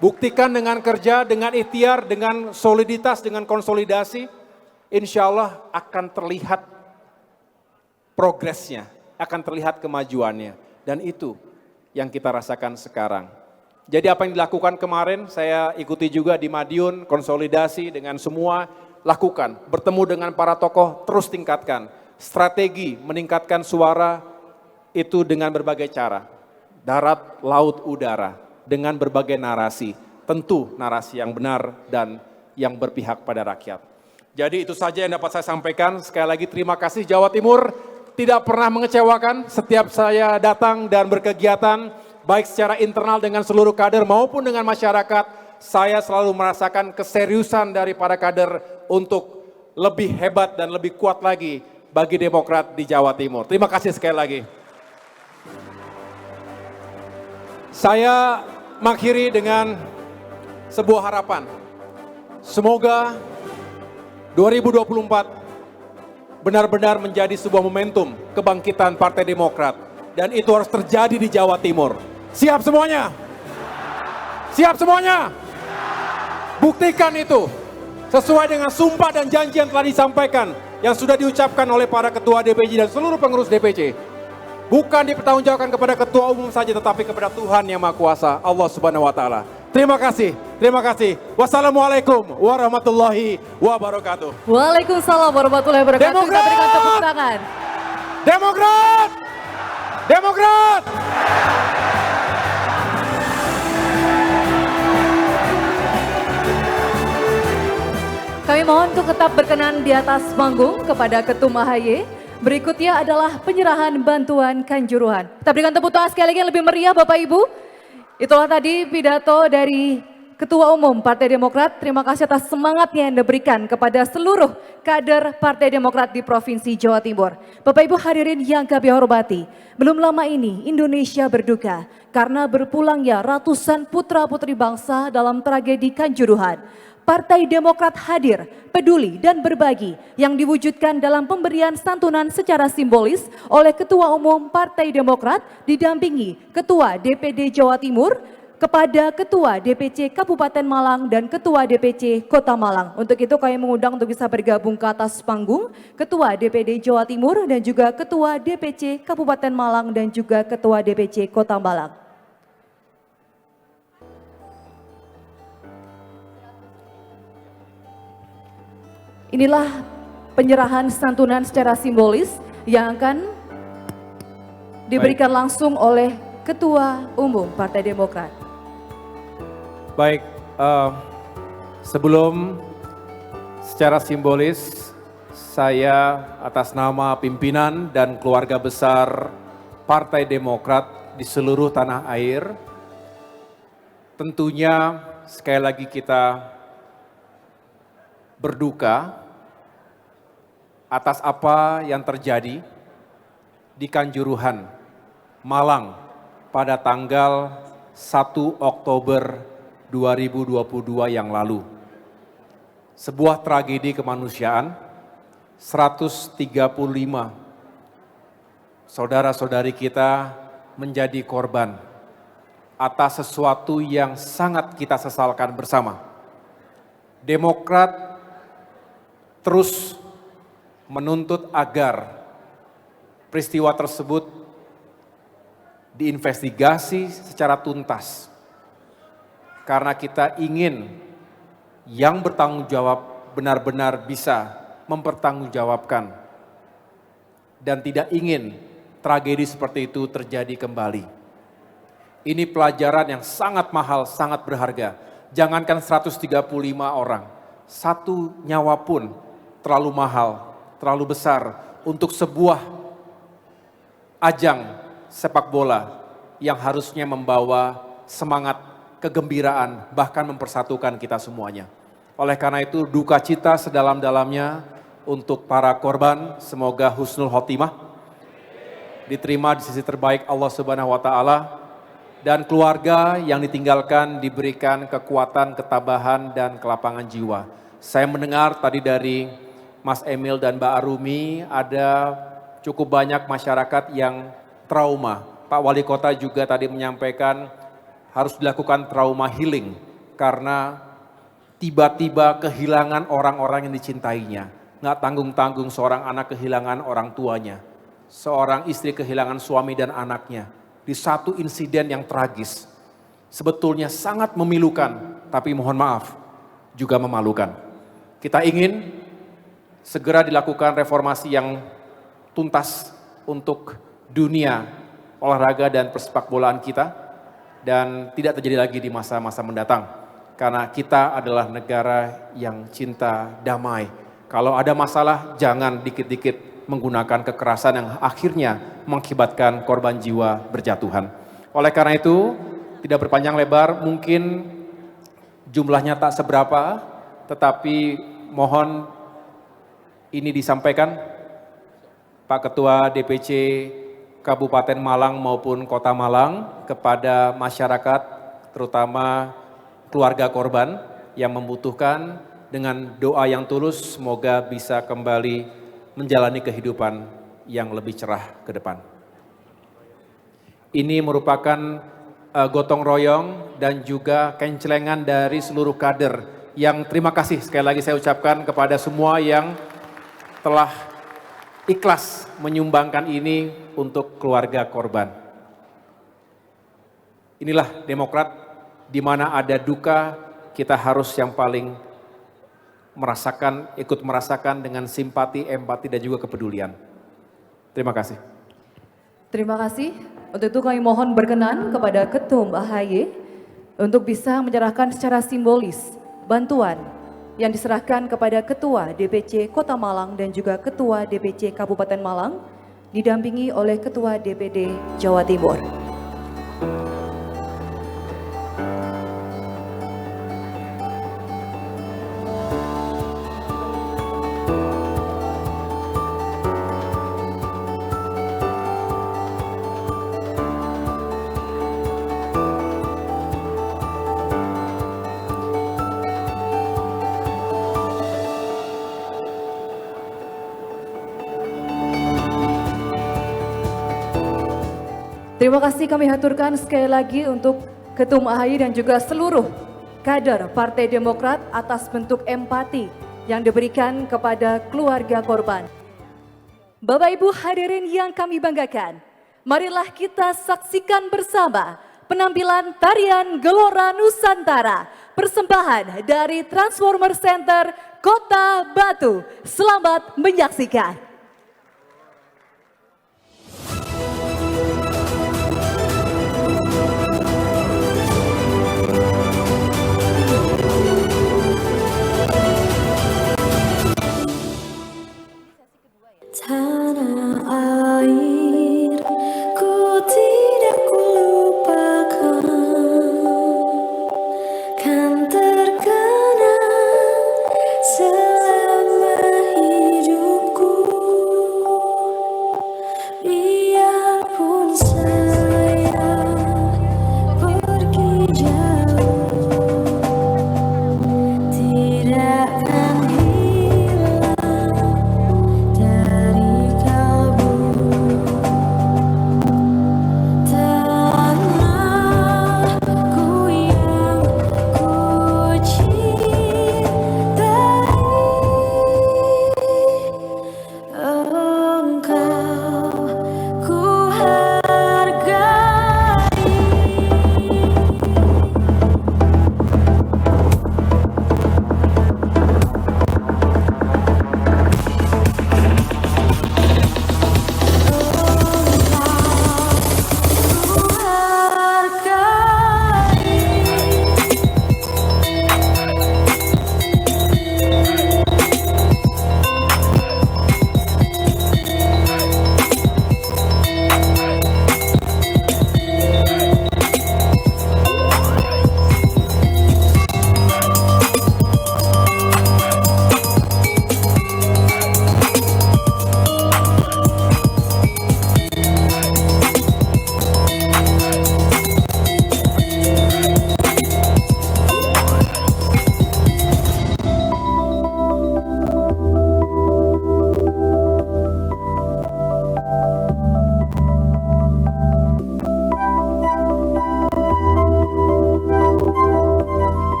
Buktikan dengan kerja, dengan ikhtiar, dengan soliditas, dengan konsolidasi. Insya Allah akan terlihat progresnya, akan terlihat kemajuannya. Dan itu yang kita rasakan sekarang. Jadi apa yang dilakukan kemarin, saya ikuti juga di Madiun, konsolidasi dengan semua, lakukan. Bertemu dengan para tokoh, terus tingkatkan. Strategi meningkatkan suara itu dengan berbagai cara. Darat, laut, udara, dengan berbagai narasi. Tentu narasi yang benar dan yang berpihak pada rakyat. Jadi itu saja yang dapat saya sampaikan. Sekali lagi terima kasih Jawa Timur. Tidak pernah mengecewakan setiap saya datang dan berkegiatan, baik secara internal dengan seluruh kader maupun dengan masyarakat, saya selalu merasakan keseriusan dari para kader untuk lebih hebat dan lebih kuat lagi bagi Demokrat di Jawa Timur. Terima kasih sekali lagi. Saya mengakhiri dengan sebuah harapan. Semoga 2024 benar-benar menjadi sebuah momentum kebangkitan Partai Demokrat. Dan itu harus terjadi di Jawa Timur. Siap semuanya? Siap semuanya? Buktikan itu. Sesuai dengan sumpah dan janji yang telah disampaikan. Yang sudah diucapkan oleh para ketua DPC dan seluruh pengurus DPC. Bukan dipertanggungjawabkan kepada ketua umum saja, tetapi kepada Tuhan Yang Maha Kuasa, Allah Subhanahu wa Ta'ala. Terima kasih, terima kasih. Wassalamualaikum warahmatullahi wabarakatuh. Waalaikumsalam warahmatullahi wabarakatuh. Demokrat! Kita berikan tepuk tangan. Demokrat! Demokrat! Kami mohon untuk tetap berkenan di atas panggung kepada Ketum AHY. Berikutnya adalah penyerahan bantuan Kanjuruhan. Kita berikan tepuk tangan sekali lagi yang lebih meriah Bapak Ibu. Itulah tadi pidato dari Ketua Umum Partai Demokrat. Terima kasih atas semangatnya yang diberikan kepada seluruh kader Partai Demokrat di Provinsi Jawa Timur. Bapak Ibu hadirin yang kami hormati, belum lama ini Indonesia berduka karena berpulangnya ratusan putra-putri bangsa dalam tragedi Kanjuruhan. Partai Demokrat hadir, peduli dan berbagi yang diwujudkan dalam pemberian santunan secara simbolis oleh Ketua Umum Partai Demokrat didampingi Ketua DPD Jawa Timur kepada Ketua DPC Kabupaten Malang dan Ketua DPC Kota Malang. Untuk itu kami mengundang untuk bisa bergabung ke atas panggung Ketua DPD Jawa Timur dan juga Ketua DPC Kabupaten Malang dan juga Ketua DPC Kota Malang. Inilah penyerahan santunan secara simbolis yang akan diberikan langsung oleh Ketua Umum Partai Demokrat. Baik, sebelum secara simbolis saya atas nama pimpinan dan keluarga besar Partai Demokrat di seluruh tanah air, tentunya sekali lagi kita berduka atas apa yang terjadi di Kanjuruhan, Malang pada tanggal 1 Oktober 2022 yang lalu. Sebuah tragedi kemanusiaan, 135 saudara-saudari kita menjadi korban atas sesuatu yang sangat kita sesalkan bersama. Demokrat terus menuntut agar peristiwa tersebut diinvestigasi secara tuntas. Karena kita ingin yang bertanggung jawab benar-benar bisa mempertanggungjawabkan dan tidak ingin tragedi seperti itu terjadi kembali. Ini pelajaran yang sangat mahal, sangat berharga. Jangankan 135 orang, satu nyawa pun terlalu mahal, terlalu besar untuk sebuah ajang sepak bola yang harusnya membawa semangat, kegembiraan, bahkan mempersatukan kita semuanya. Oleh karena itu, duka cita sedalam-dalamnya untuk para korban, semoga husnul khotimah, diterima di sisi terbaik Allah Subhanahu wa Ta'ala, dan keluarga yang ditinggalkan diberikan kekuatan, ketabahan, dan kelapangan jiwa. Saya mendengar tadi dari Mas Emil dan Mbak Arumi, ada cukup banyak masyarakat yang trauma. Pak Wali Kota juga tadi menyampaikan harus dilakukan trauma healing karena tiba-tiba kehilangan orang-orang yang dicintainya. Nggak tanggung-tanggung seorang anak kehilangan orang tuanya. Seorang istri kehilangan suami dan anaknya. Di satu insiden yang tragis. Sebetulnya sangat memilukan, tapi mohon maaf, juga memalukan. Kita ingin segera dilakukan reformasi yang tuntas untuk dunia olahraga dan persepak bolaan kita. Dan tidak terjadi lagi di masa-masa mendatang. Karena kita adalah negara yang cinta damai. Kalau ada masalah, jangan dikit-dikit menggunakan kekerasan yang akhirnya mengakibatkan korban jiwa berjatuhan. Oleh karena itu, tidak berpanjang lebar, mungkin jumlahnya tak seberapa, tetapi mohon ini disampaikan Pak Ketua DPC Kabupaten Malang maupun Kota Malang kepada masyarakat, terutama keluarga korban yang membutuhkan, dengan doa yang tulus semoga bisa kembali menjalani kehidupan yang lebih cerah ke depan. Ini merupakan gotong royong dan juga kencelengan dari seluruh kader yang terima kasih sekali lagi saya ucapkan kepada semua yang telah ikhlas menyumbangkan ini untuk keluarga korban. Inilah Demokrat, di mana ada duka kita harus yang paling merasakan, ikut merasakan dengan simpati, empati dan juga kepedulian. Terima kasih. Terima kasih. Untuk itu kami mohon berkenan kepada Ketum AHY untuk bisa menyerahkan secara simbolis bantuan yang diserahkan kepada Ketua DPC Kota Malang dan juga Ketua DPC Kabupaten Malang, didampingi oleh Ketua DPD Jawa Timur. Terima kasih kami haturkan sekali lagi untuk Ketum AHY dan juga seluruh kader Partai Demokrat atas bentuk empati yang diberikan kepada keluarga korban. Bapak Ibu hadirin yang kami banggakan, marilah kita saksikan bersama penampilan tarian Gelora Nusantara, persembahan dari Transformer Center Kota Batu. Selamat menyaksikan. Tanah air, ku tidak kulupakan, kan terkenang selama hidupku.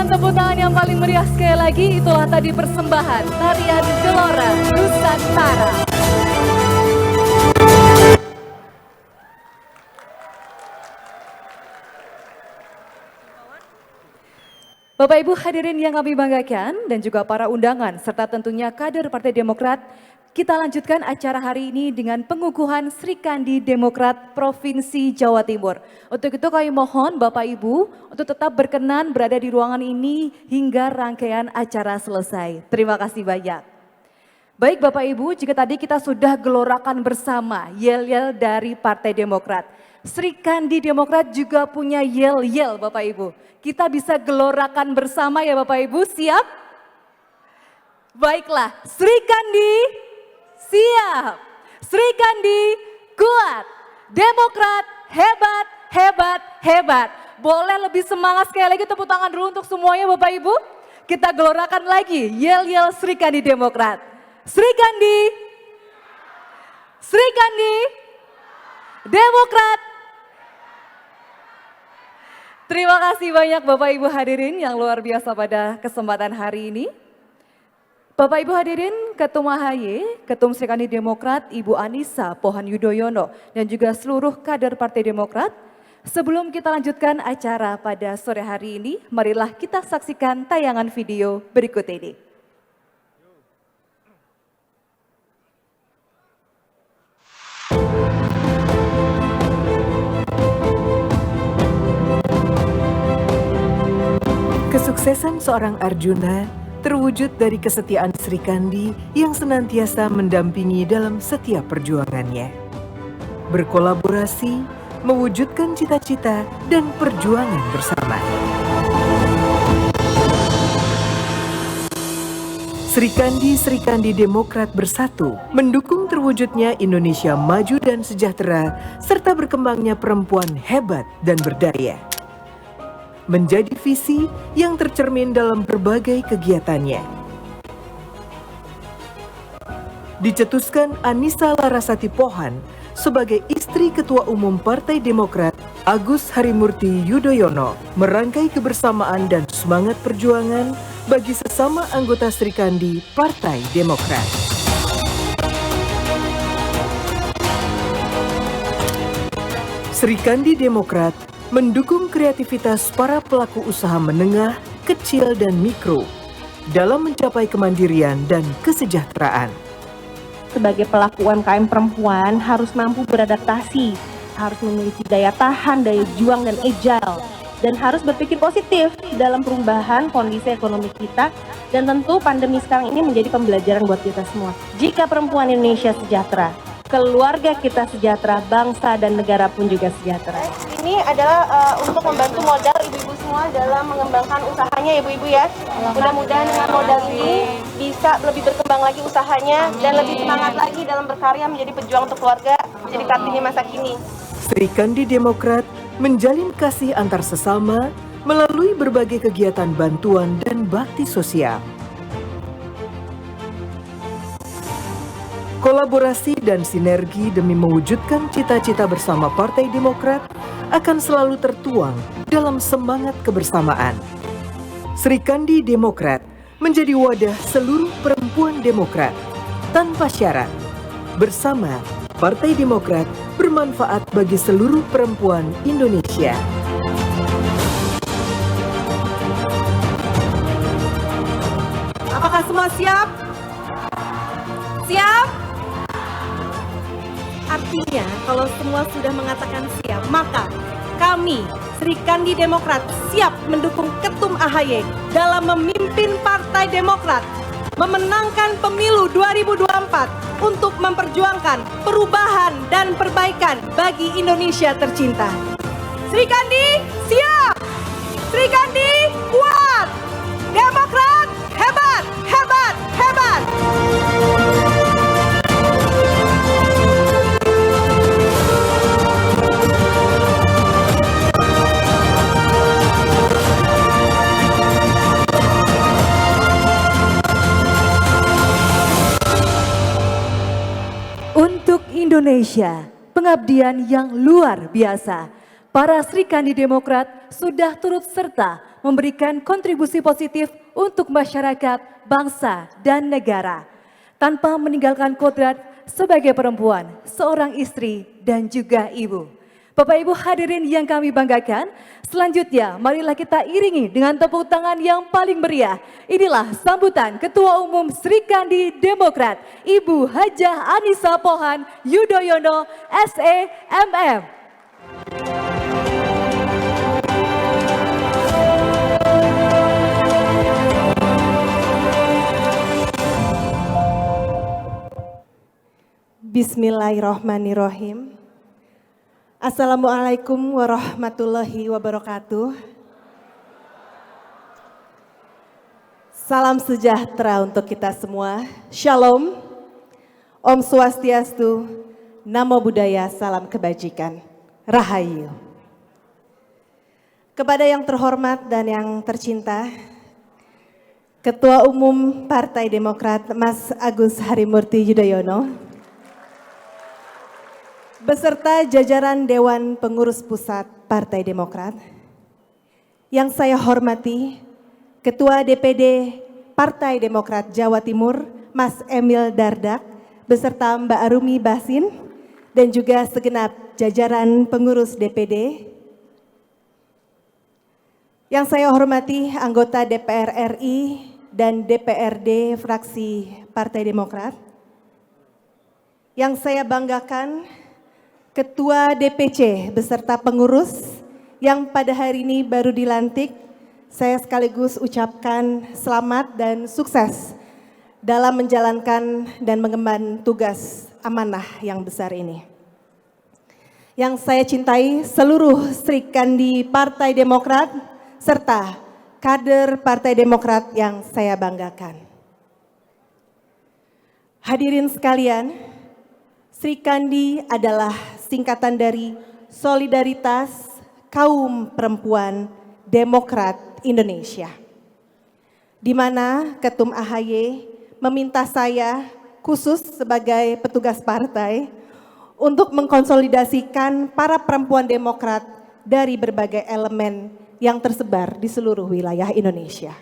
berikan tepuk tangan yang paling meriah sekali lagi. Itulah tadi persembahan tarian Gelora Nusantara. Bapak Ibu hadirin yang kami banggakan dan juga para undangan serta tentunya kader Partai Demokrat, kita lanjutkan acara hari ini dengan pengukuhan Sri Kandi Demokrat Provinsi Jawa Timur. Untuk itu kami mohon Bapak Ibu untuk tetap berkenan berada di ruangan ini hingga rangkaian acara selesai. Terima kasih banyak. Baik Bapak Ibu, jika tadi kita sudah gelorakan bersama yel-yel dari Partai Demokrat. Sri Kandi Demokrat juga punya yel-yel Bapak Ibu. Kita bisa gelorakan bersama ya Bapak Ibu, siap? Baiklah, Sri Kandi siap. Sri Kandi kuat. Demokrat hebat, hebat, hebat. Boleh lebih semangat sekali lagi, tepuk tangan dulu untuk semuanya Bapak Ibu. Kita gelorakan lagi yel-yel Sri Kandi Demokrat. Sri Kandi, Sri Kandi, Demokrat. Terima kasih banyak Bapak Ibu hadirin yang luar biasa pada kesempatan hari ini. Bapak Ibu hadirin, Ketum AHY, Ketum Sri Kandi Demokrat, Ibu Anissa Pohan Yudhoyono, dan juga seluruh kader Partai Demokrat. Sebelum kita lanjutkan acara pada sore hari ini, marilah kita saksikan tayangan video berikut ini. Kesuksesan seorang Arjuna terwujud dari kesetiaan Sri Kandi yang senantiasa mendampingi dalam setiap perjuangannya. Berkolaborasi, mewujudkan cita-cita dan perjuangan bersama. Sri Kandi Demokrat Bersatu mendukung terwujudnya Indonesia maju dan sejahtera serta berkembangnya perempuan hebat dan berdaya. Menjadi visi yang tercermin dalam berbagai kegiatannya. Dicetuskan Anissa Larasati Pohan sebagai istri Ketua Umum Partai Demokrat Agus Harimurti Yudhoyono merangkai kebersamaan dan semangat perjuangan bagi sesama anggota Sri Kandi Partai Demokrat. Sri Kandi Demokrat mendukung kreativitas para pelaku usaha menengah, kecil, dan mikro dalam mencapai kemandirian dan kesejahteraan. Sebagai pelaku UMKM perempuan harus mampu beradaptasi, harus memiliki daya tahan, daya juang, dan agile, dan harus berpikir positif dalam perubahan kondisi ekonomi kita, dan tentu pandemi sekarang ini menjadi pembelajaran buat kita semua. Jika perempuan Indonesia sejahtera, keluarga kita sejahtera, bangsa dan negara pun juga sejahtera. Ini adalah untuk membantu modal ibu-ibu semua dalam mengembangkan usahanya ibu-ibu ya. Mudah-mudahan dengan modal ini bisa lebih berkembang lagi usahanya dan lebih semangat lagi dalam berkarya menjadi pejuang untuk keluarga, menjadi Kartini masa kini. Sri Kandi Demokrat menjalin kasih antar sesama melalui berbagai kegiatan bantuan dan bakti sosial. Kolaborasi dan sinergi demi mewujudkan cita-cita bersama Partai Demokrat akan selalu tertuang dalam semangat kebersamaan. Sri Kandi Demokrat menjadi wadah seluruh perempuan Demokrat tanpa syarat. Bersama, Partai Demokrat bermanfaat bagi seluruh perempuan Indonesia. Apakah semua siap? Siap? Artinya kalau semua sudah mengatakan siap, maka kami Sri Kandi Demokrat siap mendukung Ketum AHY dalam memimpin Partai Demokrat memenangkan pemilu 2024 untuk memperjuangkan perubahan dan perbaikan bagi Indonesia tercinta. Sri Kandi siap! Sri Kandi kuat! Demokrat hebat, hebat, hebat! Untuk Indonesia, pengabdian yang luar biasa. para Sri Kandi Demokrat sudah turut serta memberikan kontribusi positif untuk masyarakat, bangsa, dan negara. Tanpa meninggalkan kodrat sebagai perempuan, seorang istri, dan juga ibu. Bapak Ibu hadirin yang kami banggakan, selanjutnya marilah kita iringi dengan tepuk tangan yang paling meriah. Inilah sambutan Ketua Umum Sri Kandi Demokrat, Ibu Hajah Anissa Pohan Yudhoyono, SEMM. Bismillahirrahmanirrahim. Assalamualaikum warahmatullahi wabarakatuh. Salam sejahtera untuk kita semua. Shalom, Om Swastiastu, Namo Buddhaya, salam kebajikan. Rahayu. Kepada yang terhormat dan yang tercinta, Ketua Umum Partai Demokrat Mas Agus Harimurti Yudhoyono, beserta jajaran Dewan Pengurus Pusat Partai Demokrat, yang saya hormati Ketua DPD Partai Demokrat Jawa Timur, Mas Emil Dardak, beserta Mbak Arumi Basin, dan juga segenap jajaran pengurus DPD. Yang saya hormati anggota DPR RI dan DPRD fraksi Partai Demokrat. Yang saya banggakan, Ketua DPC beserta pengurus yang pada hari ini baru dilantik, saya sekaligus ucapkan selamat dan sukses dalam menjalankan dan mengemban tugas amanah yang besar ini. Yang saya cintai seluruh Sri Kandi Partai Demokrat serta kader Partai Demokrat yang saya banggakan. Hadirin sekalian, Sri Kandi adalah singkatan dari Solidaritas Kaum Perempuan Demokrat Indonesia, di mana Ketum AHY meminta saya khusus sebagai petugas partai untuk mengkonsolidasikan para perempuan Demokrat dari berbagai elemen yang tersebar di seluruh wilayah Indonesia,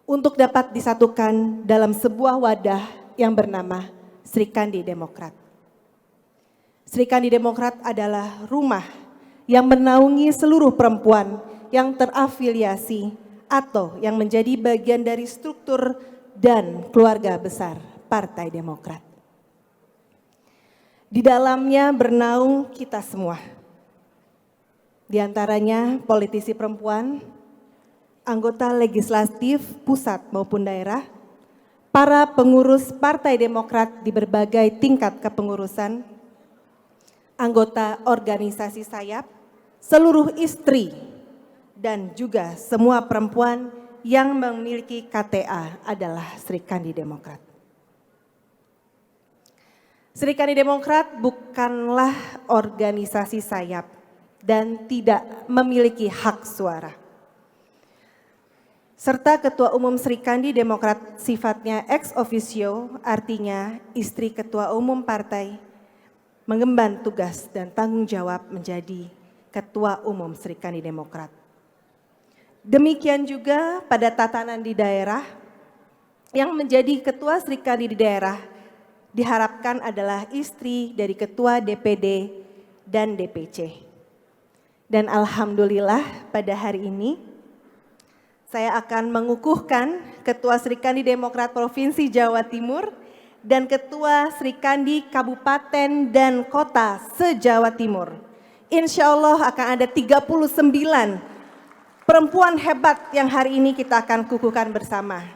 untuk dapat disatukan dalam sebuah wadah yang bernama Sri Kandi Demokrat. Sri Kandi Demokrat adalah rumah yang menaungi seluruh perempuan yang terafiliasi atau yang menjadi bagian dari struktur dan keluarga besar Partai Demokrat. Di dalamnya bernaung kita semua, di antaranya politisi perempuan, anggota legislatif pusat maupun daerah, para pengurus Partai Demokrat di berbagai tingkat kepengurusan, anggota organisasi sayap, seluruh istri, dan juga semua perempuan yang memiliki KTA adalah Sri Kandi Demokrat. Sri Kandi Demokrat bukanlah organisasi sayap dan tidak memiliki hak suara. Serta Ketua Umum Sri Kandi Demokrat sifatnya ex officio, artinya istri Ketua Umum Partai mengemban tugas dan tanggung jawab menjadi Ketua Umum Sri Kandi Demokrat. Demikian juga pada tatanan di daerah, yang menjadi Ketua Sri Kandi di daerah diharapkan adalah istri dari Ketua DPD dan DPC. Dan alhamdulillah pada hari ini saya akan mengukuhkan Ketua Sri Kandi Demokrat Provinsi Jawa Timur dan Ketua Sri Kandi Kabupaten dan Kota se-Jawa Timur. Insya Allah akan ada 39 perempuan hebat yang hari ini kita akan kukuhkan bersama.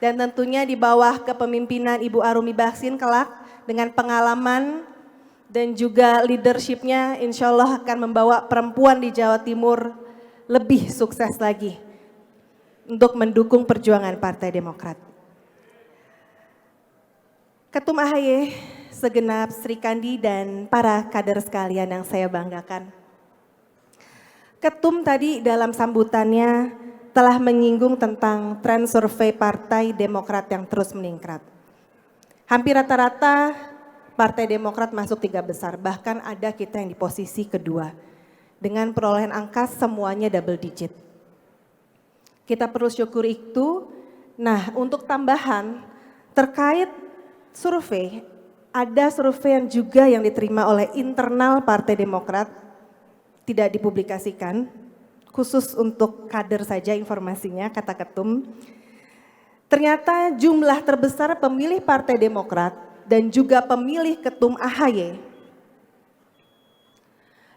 Dan tentunya di bawah kepemimpinan Ibu Arumi Basin kelak dengan pengalaman dan juga leadershipnya, insya Allah akan membawa perempuan di Jawa Timur lebih sukses lagi untuk mendukung perjuangan Partai Demokrat. Ketum AHY, segenap Sri Kandi dan para kader sekalian yang saya banggakan. Ketum tadi dalam sambutannya telah menyinggung tentang tren survei Partai Demokrat yang terus meningkat. Hampir rata-rata Partai Demokrat masuk 3 besar, bahkan ada kita yang di posisi kedua. Dengan perolehan angka semuanya double digit. Kita perlu syukur itu. Nah, untuk tambahan terkait survei, ada survei yang juga yang diterima oleh internal Partai Demokrat, tidak dipublikasikan, khusus untuk kader saja informasinya, kata Ketum. Ternyata jumlah terbesar pemilih Partai Demokrat dan juga pemilih Ketum AHY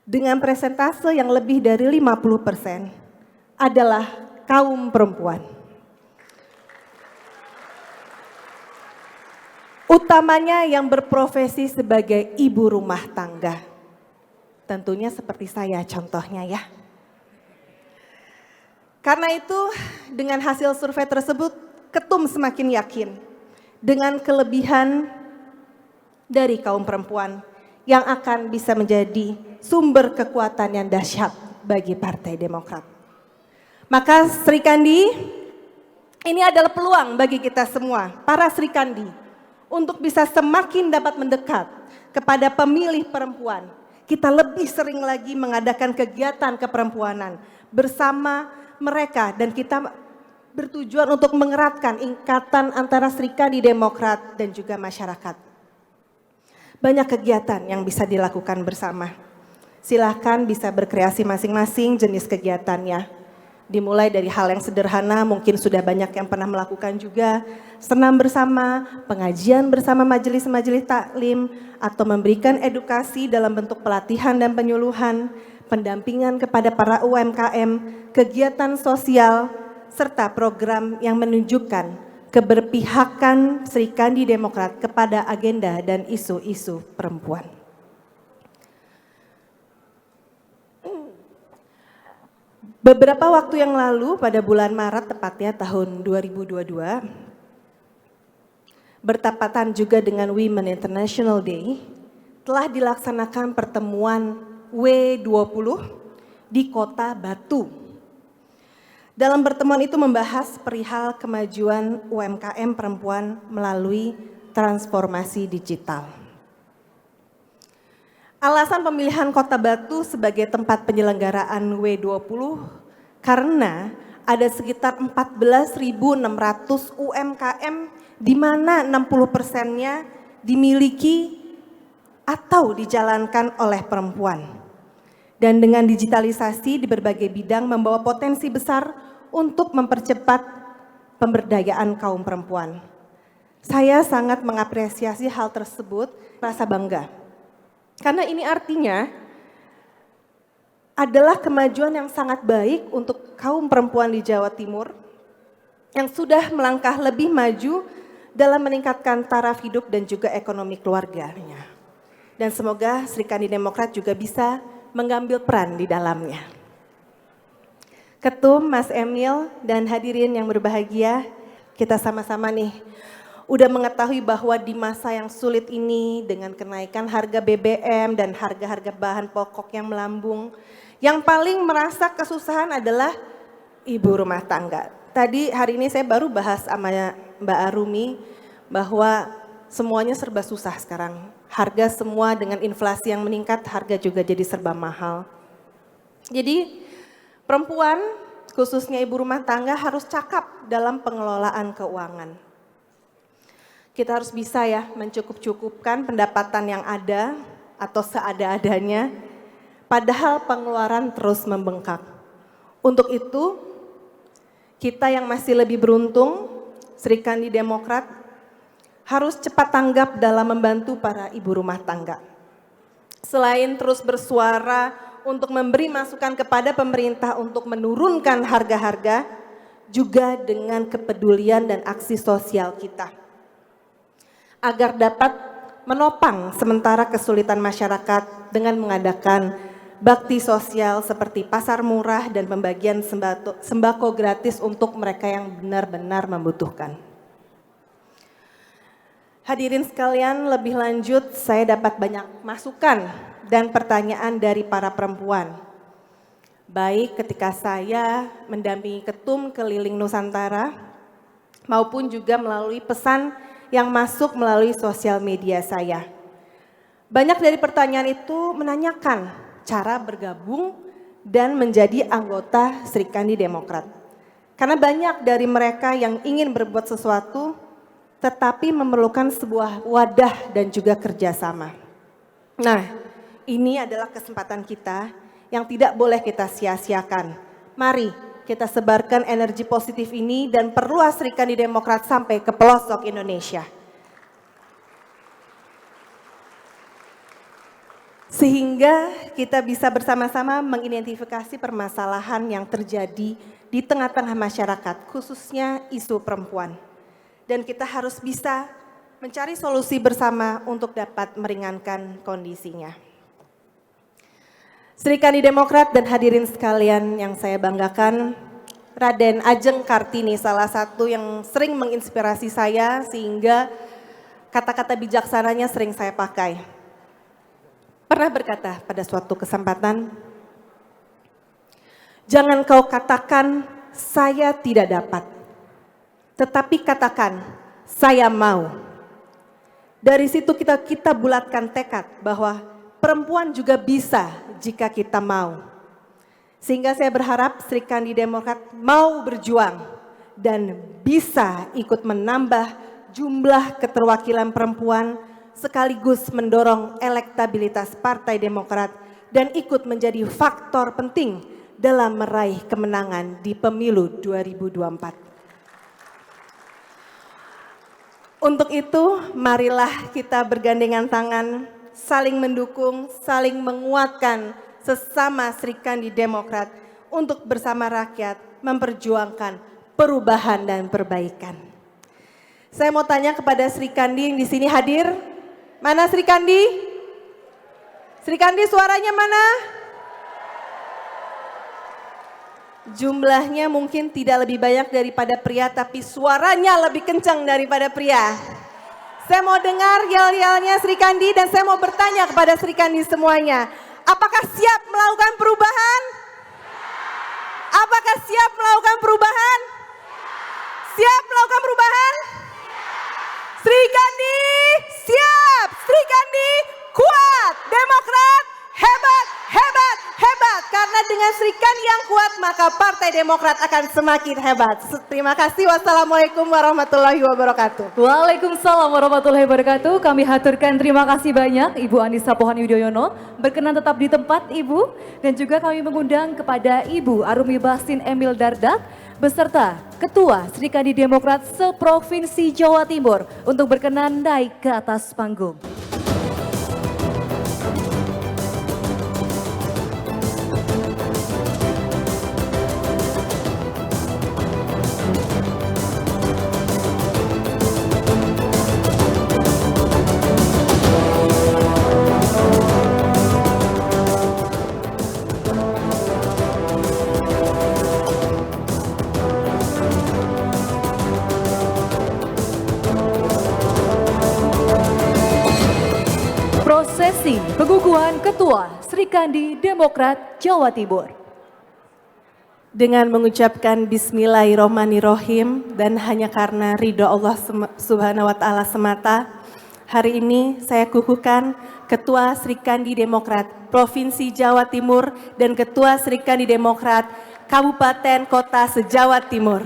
dengan presentase yang lebih dari 50% adalah kaum perempuan. Utamanya yang berprofesi sebagai ibu rumah tangga. Tentunya seperti saya contohnya ya. Karena itu dengan hasil survei tersebut Ketum semakin yakin dengan kelebihan dari kaum perempuan yang akan bisa menjadi sumber kekuatan yang dahsyat bagi Partai Demokrat. Maka Sri Kandi, ini adalah peluang bagi kita semua, para Sri Kandi, untuk bisa semakin dapat mendekat kepada pemilih perempuan. Kita lebih sering lagi mengadakan kegiatan keperempuanan bersama mereka dan kita bertujuan untuk mengeratkan ikatan antara Sri Kandi Demokrat dan juga masyarakat. Banyak kegiatan yang bisa dilakukan bersama. Silahkan bisa berkreasi masing-masing jenis kegiatannya. Dimulai dari hal yang sederhana, mungkin sudah banyak yang pernah melakukan juga, senam bersama, pengajian bersama majelis-majelis taklim, atau memberikan edukasi dalam bentuk pelatihan dan penyuluhan, pendampingan kepada para UMKM, kegiatan sosial, serta program yang menunjukkan keberpihakan Sri Kandi Demokrat kepada agenda dan isu-isu perempuan. Beberapa waktu yang lalu pada bulan Maret tepatnya tahun 2022, bertepatan juga dengan Women International Day, telah dilaksanakan pertemuan W20 di Kota Batu. Dalam pertemuan itu membahas perihal kemajuan UMKM perempuan melalui transformasi digital. Alasan pemilihan Kota Batu sebagai tempat penyelenggaraan W20 karena ada sekitar 14.600 UMKM di mana 60%-nya dimiliki atau dijalankan oleh perempuan. Dan dengan digitalisasi di berbagai bidang membawa potensi besar untuk mempercepat pemberdayaan kaum perempuan. Saya sangat mengapresiasi hal tersebut, rasa bangga. Karena ini artinya adalah kemajuan yang sangat baik untuk kaum perempuan di Jawa Timur yang sudah melangkah lebih maju dalam meningkatkan taraf hidup dan juga ekonomi keluarganya. Dan semoga Sri Kandi Demokrat juga bisa mengambil peran di dalamnya. Ketum, Mas Emil, dan hadirin yang berbahagia, kita sama-sama nih udah mengetahui bahwa di masa yang sulit ini dengan kenaikan harga BBM dan harga-harga bahan pokok yang melambung, yang paling merasa kesusahan adalah ibu rumah tangga. Tadi hari ini saya baru bahas sama Mbak Arumi bahwa semuanya serba susah sekarang. Harga semua dengan inflasi yang meningkat, harga juga jadi serba mahal. Jadi perempuan, khususnya ibu rumah tangga harus cakap dalam pengelolaan keuangan. Kita harus bisa ya mencukup-cukupkan pendapatan yang ada atau seada-adanya, padahal pengeluaran terus membengkak. Untuk itu, kita yang masih lebih beruntung, Sri Kandi Demokrat, harus cepat tanggap dalam membantu para ibu rumah tangga. Selain terus bersuara untuk memberi masukan kepada pemerintah untuk menurunkan harga-harga, juga dengan kepedulian dan aksi sosial kita. Agar dapat menopang sementara kesulitan masyarakat dengan mengadakan bakti sosial seperti pasar murah dan pembagian sembako gratis untuk mereka yang benar-benar membutuhkan. Hadirin sekalian, lebih lanjut saya dapat banyak masukan dan pertanyaan dari para perempuan. Baik ketika saya mendampingi Ketum keliling Nusantara maupun juga melalui pesan yang masuk melalui sosial media saya. Banyak dari pertanyaan itu menanyakan cara bergabung dan menjadi anggota Sri Kandi Demokrat. Karena banyak dari mereka yang ingin berbuat sesuatu tetapi memerlukan sebuah wadah dan juga kerjasama. Nah, ini adalah kesempatan kita yang tidak boleh kita sia-siakan. Mari kita sebarkan energi positif ini dan perluas Sri Kandi Demokrat sampai ke pelosok Indonesia. Sehingga kita bisa bersama-sama mengidentifikasi permasalahan yang terjadi di tengah-tengah masyarakat, khususnya isu perempuan. Dan kita harus bisa mencari solusi bersama untuk dapat meringankan kondisinya. Sri Kandi Demokrat dan hadirin sekalian yang saya banggakan, Raden Ajeng Kartini salah satu yang sering menginspirasi saya sehingga kata-kata bijaksananya sering saya pakai. Pernah berkata pada suatu kesempatan, jangan kau katakan saya tidak dapat, tetapi katakan saya mau. Dari situ kita bulatkan tekad bahwa perempuan juga bisa jika kita mau. Sehingga saya berharap Sri Kandi Demokrat mau berjuang dan bisa ikut menambah jumlah keterwakilan perempuan sekaligus mendorong elektabilitas Partai Demokrat dan ikut menjadi faktor penting dalam meraih kemenangan di pemilu 2024. Untuk itu, marilah kita bergandengan tangan, saling mendukung, saling menguatkan sesama Sri Kandi Demokrat untuk bersama rakyat memperjuangkan perubahan dan perbaikan. Saya mau tanya kepada Sri Kandi yang di sini hadir. Mana Sri Kandi? Sri Kandi suaranya mana? Jumlahnya mungkin tidak lebih banyak daripada pria, tapi suaranya lebih kencang daripada pria. Saya mau dengar yel-yelnya Sri Kandi dan saya mau bertanya kepada Sri Kandi semuanya. Apakah siap melakukan perubahan? Apakah siap melakukan perubahan? Siap melakukan perubahan? Sri Kandi siap, Sri Kandi kuat, Demokrat hebat, hebat, hebat. Karena dengan Sri Kandi yang kuat maka Partai Demokrat akan semakin hebat. Terima kasih, wassalamualaikum warahmatullahi wabarakatuh. Waalaikumsalam warahmatullahi wabarakatuh. Kami haturkan terima kasih banyak Ibu Anissa Pohan Yudhoyono. Berkenan tetap di tempat Ibu. Dan juga kami mengundang kepada Ibu Arumi Basin Emil Dardak beserta Ketua Sri Kandi Demokrat se-Provinsi Jawa Timur untuk berkenan naik ke atas panggung. Prosesi pengukuhan Ketua Sri Kandi Demokrat Jawa Timur. Dengan mengucapkan Bismillahirrohmanirrohim dan hanya karena ridho Allah Subhanahu wa Ta'ala semata, hari ini saya kukuhkan Ketua Sri Kandi Demokrat Provinsi Jawa Timur dan Ketua Sri Kandi Demokrat Kabupaten Kota se-Jawa Timur.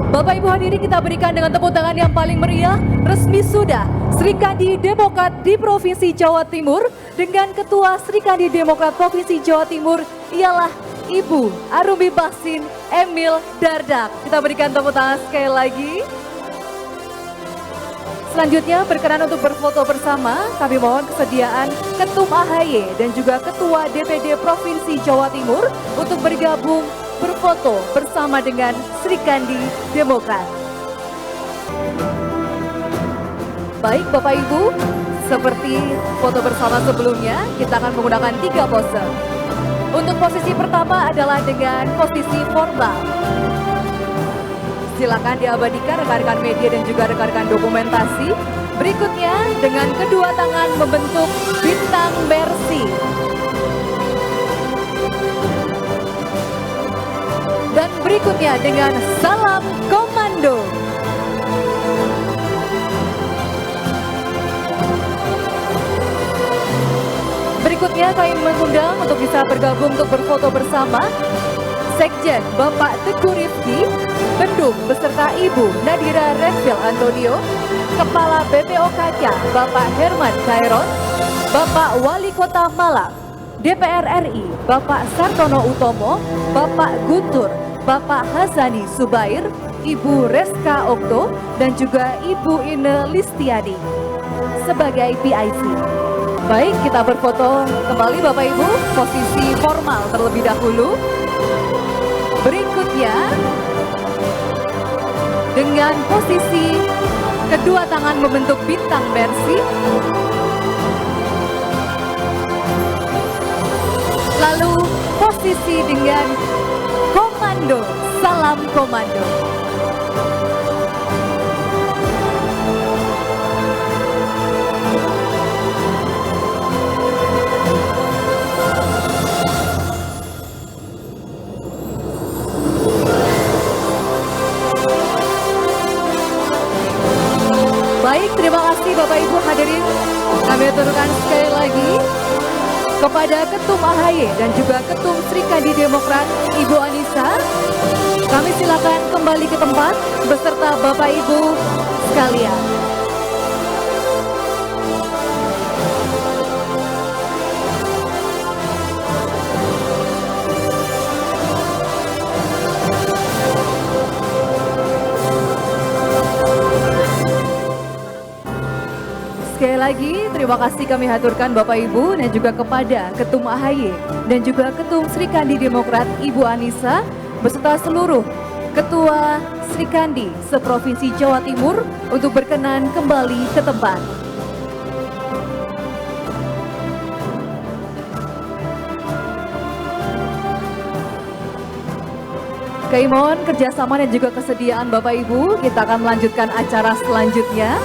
Bapak Ibu hadirin, kita berikan dengan tepuk tangan yang paling meriah. Resmi sudah Sri Kandi Demokrat di Provinsi Jawa Timur dengan Ketua Sri Kandi Demokrat Provinsi Jawa Timur ialah Ibu Arumi Basin Emil Dardak. Kita berikan tepuk tangan sekali lagi. Selanjutnya berkenan untuk berfoto bersama. Kami mohon kesediaan Ketum AHY dan juga Ketua DPD Provinsi Jawa Timur untuk bergabung berfoto bersama dengan Sri Kandi Demokrat. Baik Bapak Ibu, seperti foto bersama sebelumnya, kita akan menggunakan 3 pose. Untuk posisi pertama adalah dengan posisi formal. Silakan diabadikan rekan-rekan media dan juga rekan-rekan dokumentasi. Berikutnya dengan kedua tangan membentuk bintang Mercy. Dan berikutnya dengan salam komando. Berikutnya kami mengundang untuk bisa bergabung untuk berfoto bersama Sekjen Bapak Teguh Rifki, Bendung beserta Ibu Nadira Redfield Antonio, Kepala BPOKK Bapak Herman Khairon, Bapak Wali Kota Malang, DPR RI Bapak Sartono Utomo, Bapak Guntur, Bapak Hazani Subair, Ibu Reska Okto, dan juga Ibu Ine Listiadi sebagai PIC. Baik, kita berfoto kembali Bapak Ibu, posisi formal terlebih dahulu. Berikutnya dengan posisi kedua tangan membentuk bintang Mercy. Lalu posisi dengan komando, salam komando. Baik, terima kasih Bapak Ibu hadirin. Kami aturkan sekali lagi kepada Ketum AHY dan juga Ketum Serikandi Demokrat Ibu Anissa. Kami silakan kembali ke tempat beserta Bapak Ibu sekalian. Sekali lagi terima kasih kami haturkan Bapak Ibu dan juga kepada Ketum AHY dan juga Ketum Serikandi Demokrat Ibu Anissa beserta seluruh Ketua Serikandi seprovinsi Jawa Timur untuk berkenan kembali ke tempat. Kami mohon kerjasama dan juga kesediaan Bapak Ibu, kita akan melanjutkan acara selanjutnya.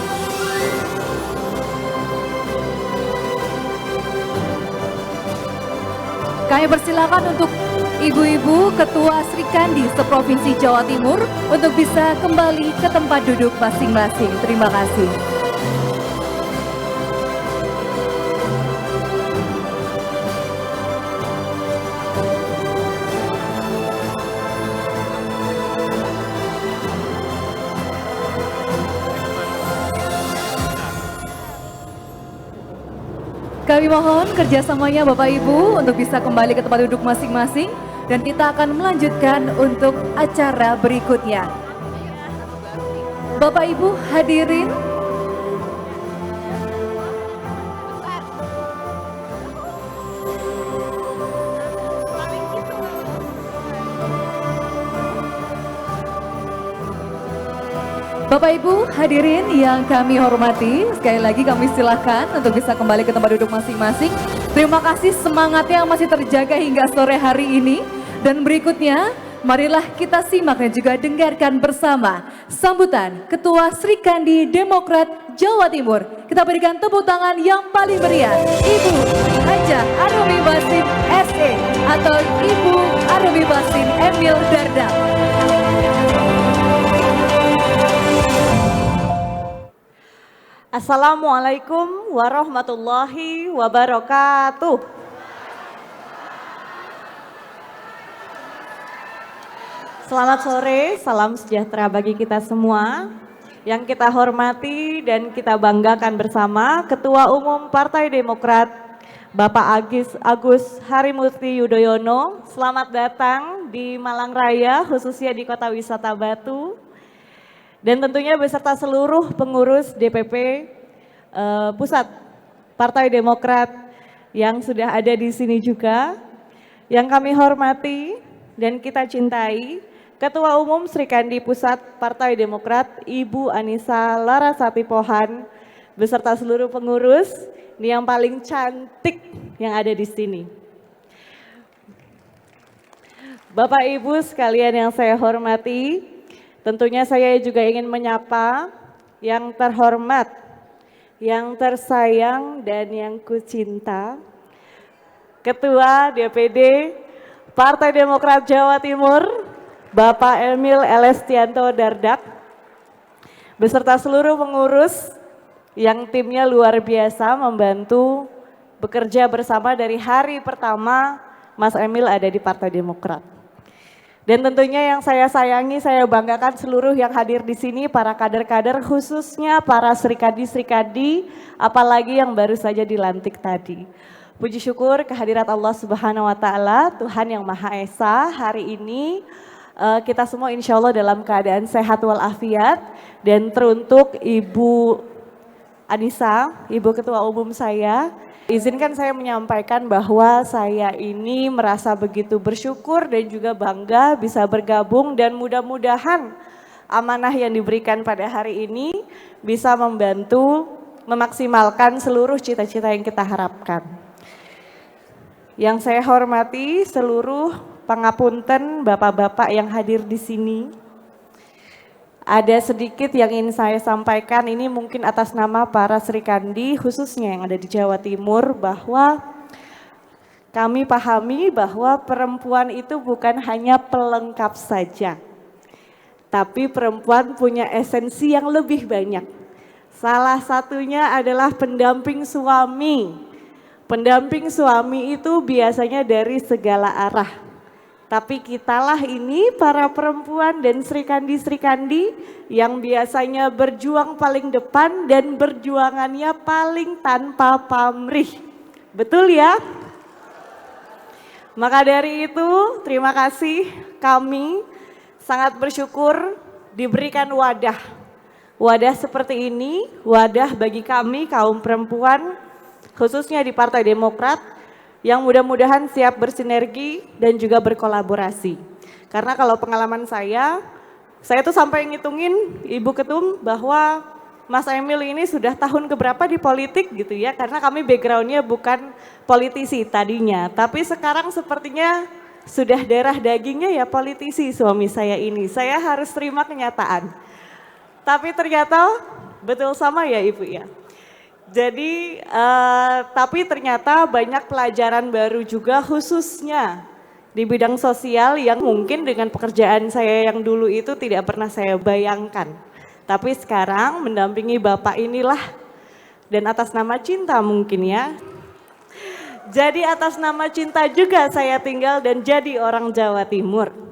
Kami persilakan untuk ibu-ibu Ketua Serikandi seprovinsi Jawa Timur untuk bisa kembali ke tempat duduk masing-masing. Terima kasih. Kami mohon kerjasamanya Bapak Ibu untuk bisa kembali ke tempat duduk masing-masing dan kita akan melanjutkan untuk acara berikutnya. Bapak Ibu hadirin, Bapak Ibu hadirin yang kami hormati, sekali lagi kami silahkan untuk bisa kembali ke tempat duduk masing-masing. Terima kasih semangatnya masih terjaga hingga sore hari ini. Dan berikutnya, marilah kita simak dan juga dengarkan bersama sambutan Ketua Serikandi Demokrat Jawa Timur. Kita berikan tepuk tangan yang paling meriah, Ibu Hajah Arumi Basin SE atau Ibu Arumi Basin Emil Dardak. Assalamualaikum warahmatullahi wabarakatuh. Selamat sore, salam sejahtera bagi kita semua. Yang kita hormati dan kita banggakan bersama Ketua Umum Partai Demokrat Bapak Agus Harimurti Yudhoyono. Selamat datang di Malang Raya, khususnya di Kota Wisata Batu. Dan tentunya beserta seluruh pengurus DPP Pusat Partai Demokrat yang sudah ada di sini juga. Yang kami hormati dan kita cintai, Ketua Umum Serikandi Pusat Partai Demokrat Ibu Anissa Larasati Pohan beserta seluruh pengurus, ini yang paling cantik yang ada di sini. Bapak Ibu sekalian yang saya hormati, tentunya saya juga ingin menyapa yang terhormat, yang tersayang dan yang kucinta, Ketua DPD Partai Demokrat Jawa Timur, Bapak Emil Elestianto Dardak, beserta seluruh pengurus yang timnya luar biasa membantu bekerja bersama dari hari pertama Mas Emil ada di Partai Demokrat. Dan tentunya yang saya sayangi, saya banggakan seluruh yang hadir di sini, para kader-kader, khususnya para serikandi-serikandi, apalagi yang baru saja dilantik tadi. Puji syukur kehadirat Allah Subhanahu wa Ta'ala, Tuhan yang Maha Esa. Hari ini kita semua insya Allah dalam keadaan sehat walafiat, dan teruntuk Ibu Anissa, Ibu Ketua Umum saya, izinkan saya menyampaikan bahwa saya ini merasa begitu bersyukur dan juga bangga bisa bergabung, dan mudah-mudahan amanah yang diberikan pada hari ini bisa membantu memaksimalkan seluruh cita-cita yang kita harapkan. Yang saya hormati seluruh pangapunten bapak-bapak yang hadir di sini. Ada sedikit yang ingin saya sampaikan, ini mungkin atas nama para serikandi khususnya yang ada di Jawa Timur, bahwa kami pahami bahwa perempuan itu bukan hanya pelengkap saja, tapi perempuan punya esensi yang lebih banyak. Salah satunya adalah pendamping suami. Pendamping suami itu biasanya dari segala arah. Tapi kitalah ini para perempuan dan serikandi-serikandi yang biasanya berjuang paling depan dan berjuangannya paling tanpa pamrih. Betul ya? Maka dari itu terima kasih, kami sangat bersyukur diberikan wadah. Wadah seperti ini, wadah bagi kami kaum perempuan khususnya di Partai Demokrat, yang mudah-mudahan siap bersinergi dan juga berkolaborasi. Karena kalau pengalaman saya tuh sampai ngitungin Ibu Ketum bahwa Mas Emil ini sudah tahun keberapa di politik gitu ya, karena kami backgroundnya bukan politisi tadinya, tapi sekarang sepertinya sudah darah dagingnya ya politisi suami saya ini. Saya harus terima kenyataan. Tapi ternyata betul sama ya Ibu ya. Jadi, tapi ternyata banyak pelajaran baru juga khususnya di bidang sosial yang mungkin dengan pekerjaan saya yang dulu itu tidak pernah saya bayangkan. Tapi sekarang mendampingi Bapak inilah, dan atas nama cinta mungkin ya. Jadi atas nama cinta juga saya tinggal dan jadi orang Jawa Timur.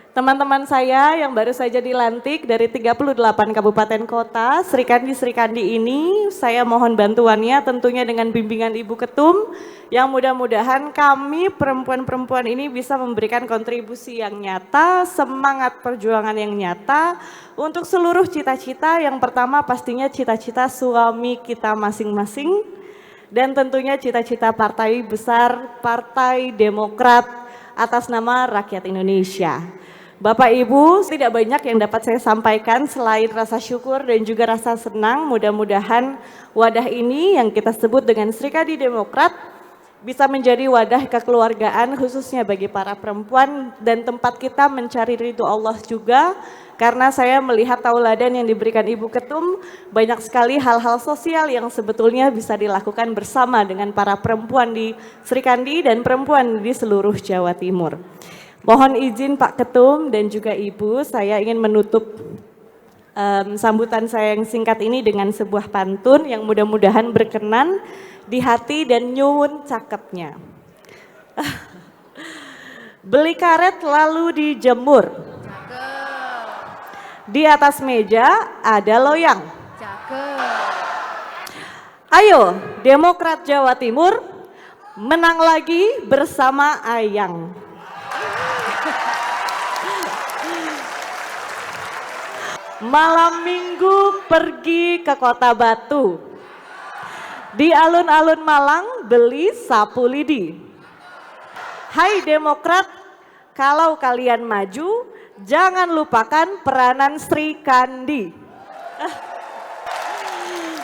Teman-teman saya yang baru saja dilantik dari 38 kabupaten kota, serikandi-serikandi ini saya mohon bantuannya tentunya dengan bimbingan Ibu Ketum, yang mudah-mudahan kami perempuan-perempuan ini bisa memberikan kontribusi yang nyata, semangat perjuangan yang nyata untuk seluruh cita-cita. Yang pertama pastinya cita-cita suami kita masing-masing, dan tentunya cita-cita partai besar Partai Demokrat atas nama rakyat Indonesia. Bapak Ibu, tidak banyak yang dapat saya sampaikan selain rasa syukur dan juga rasa senang. Mudah-mudahan wadah ini yang kita sebut dengan Serikandi Demokrat bisa menjadi wadah kekeluargaan khususnya bagi para perempuan, dan tempat kita mencari ridho Allah juga. Karena saya melihat tauladan yang diberikan Ibu Ketum, banyak sekali hal-hal sosial yang sebetulnya bisa dilakukan bersama dengan para perempuan di Serikandi dan perempuan di seluruh Jawa Timur. Mohon izin Pak Ketum dan juga Ibu, saya ingin menutup sambutan saya yang singkat ini dengan sebuah pantun yang mudah-mudahan berkenan di hati dan nyuwun cakepnya. Beli karet lalu dijemur. Di atas meja ada loyang. Ayo Demokrat Jawa Timur menang lagi bersama Ayang. Malam minggu pergi ke Kota Batu, di alun-alun Malang beli sapu lidi. Hai Demokrat, kalau kalian maju jangan lupakan peranan Sri Kandi.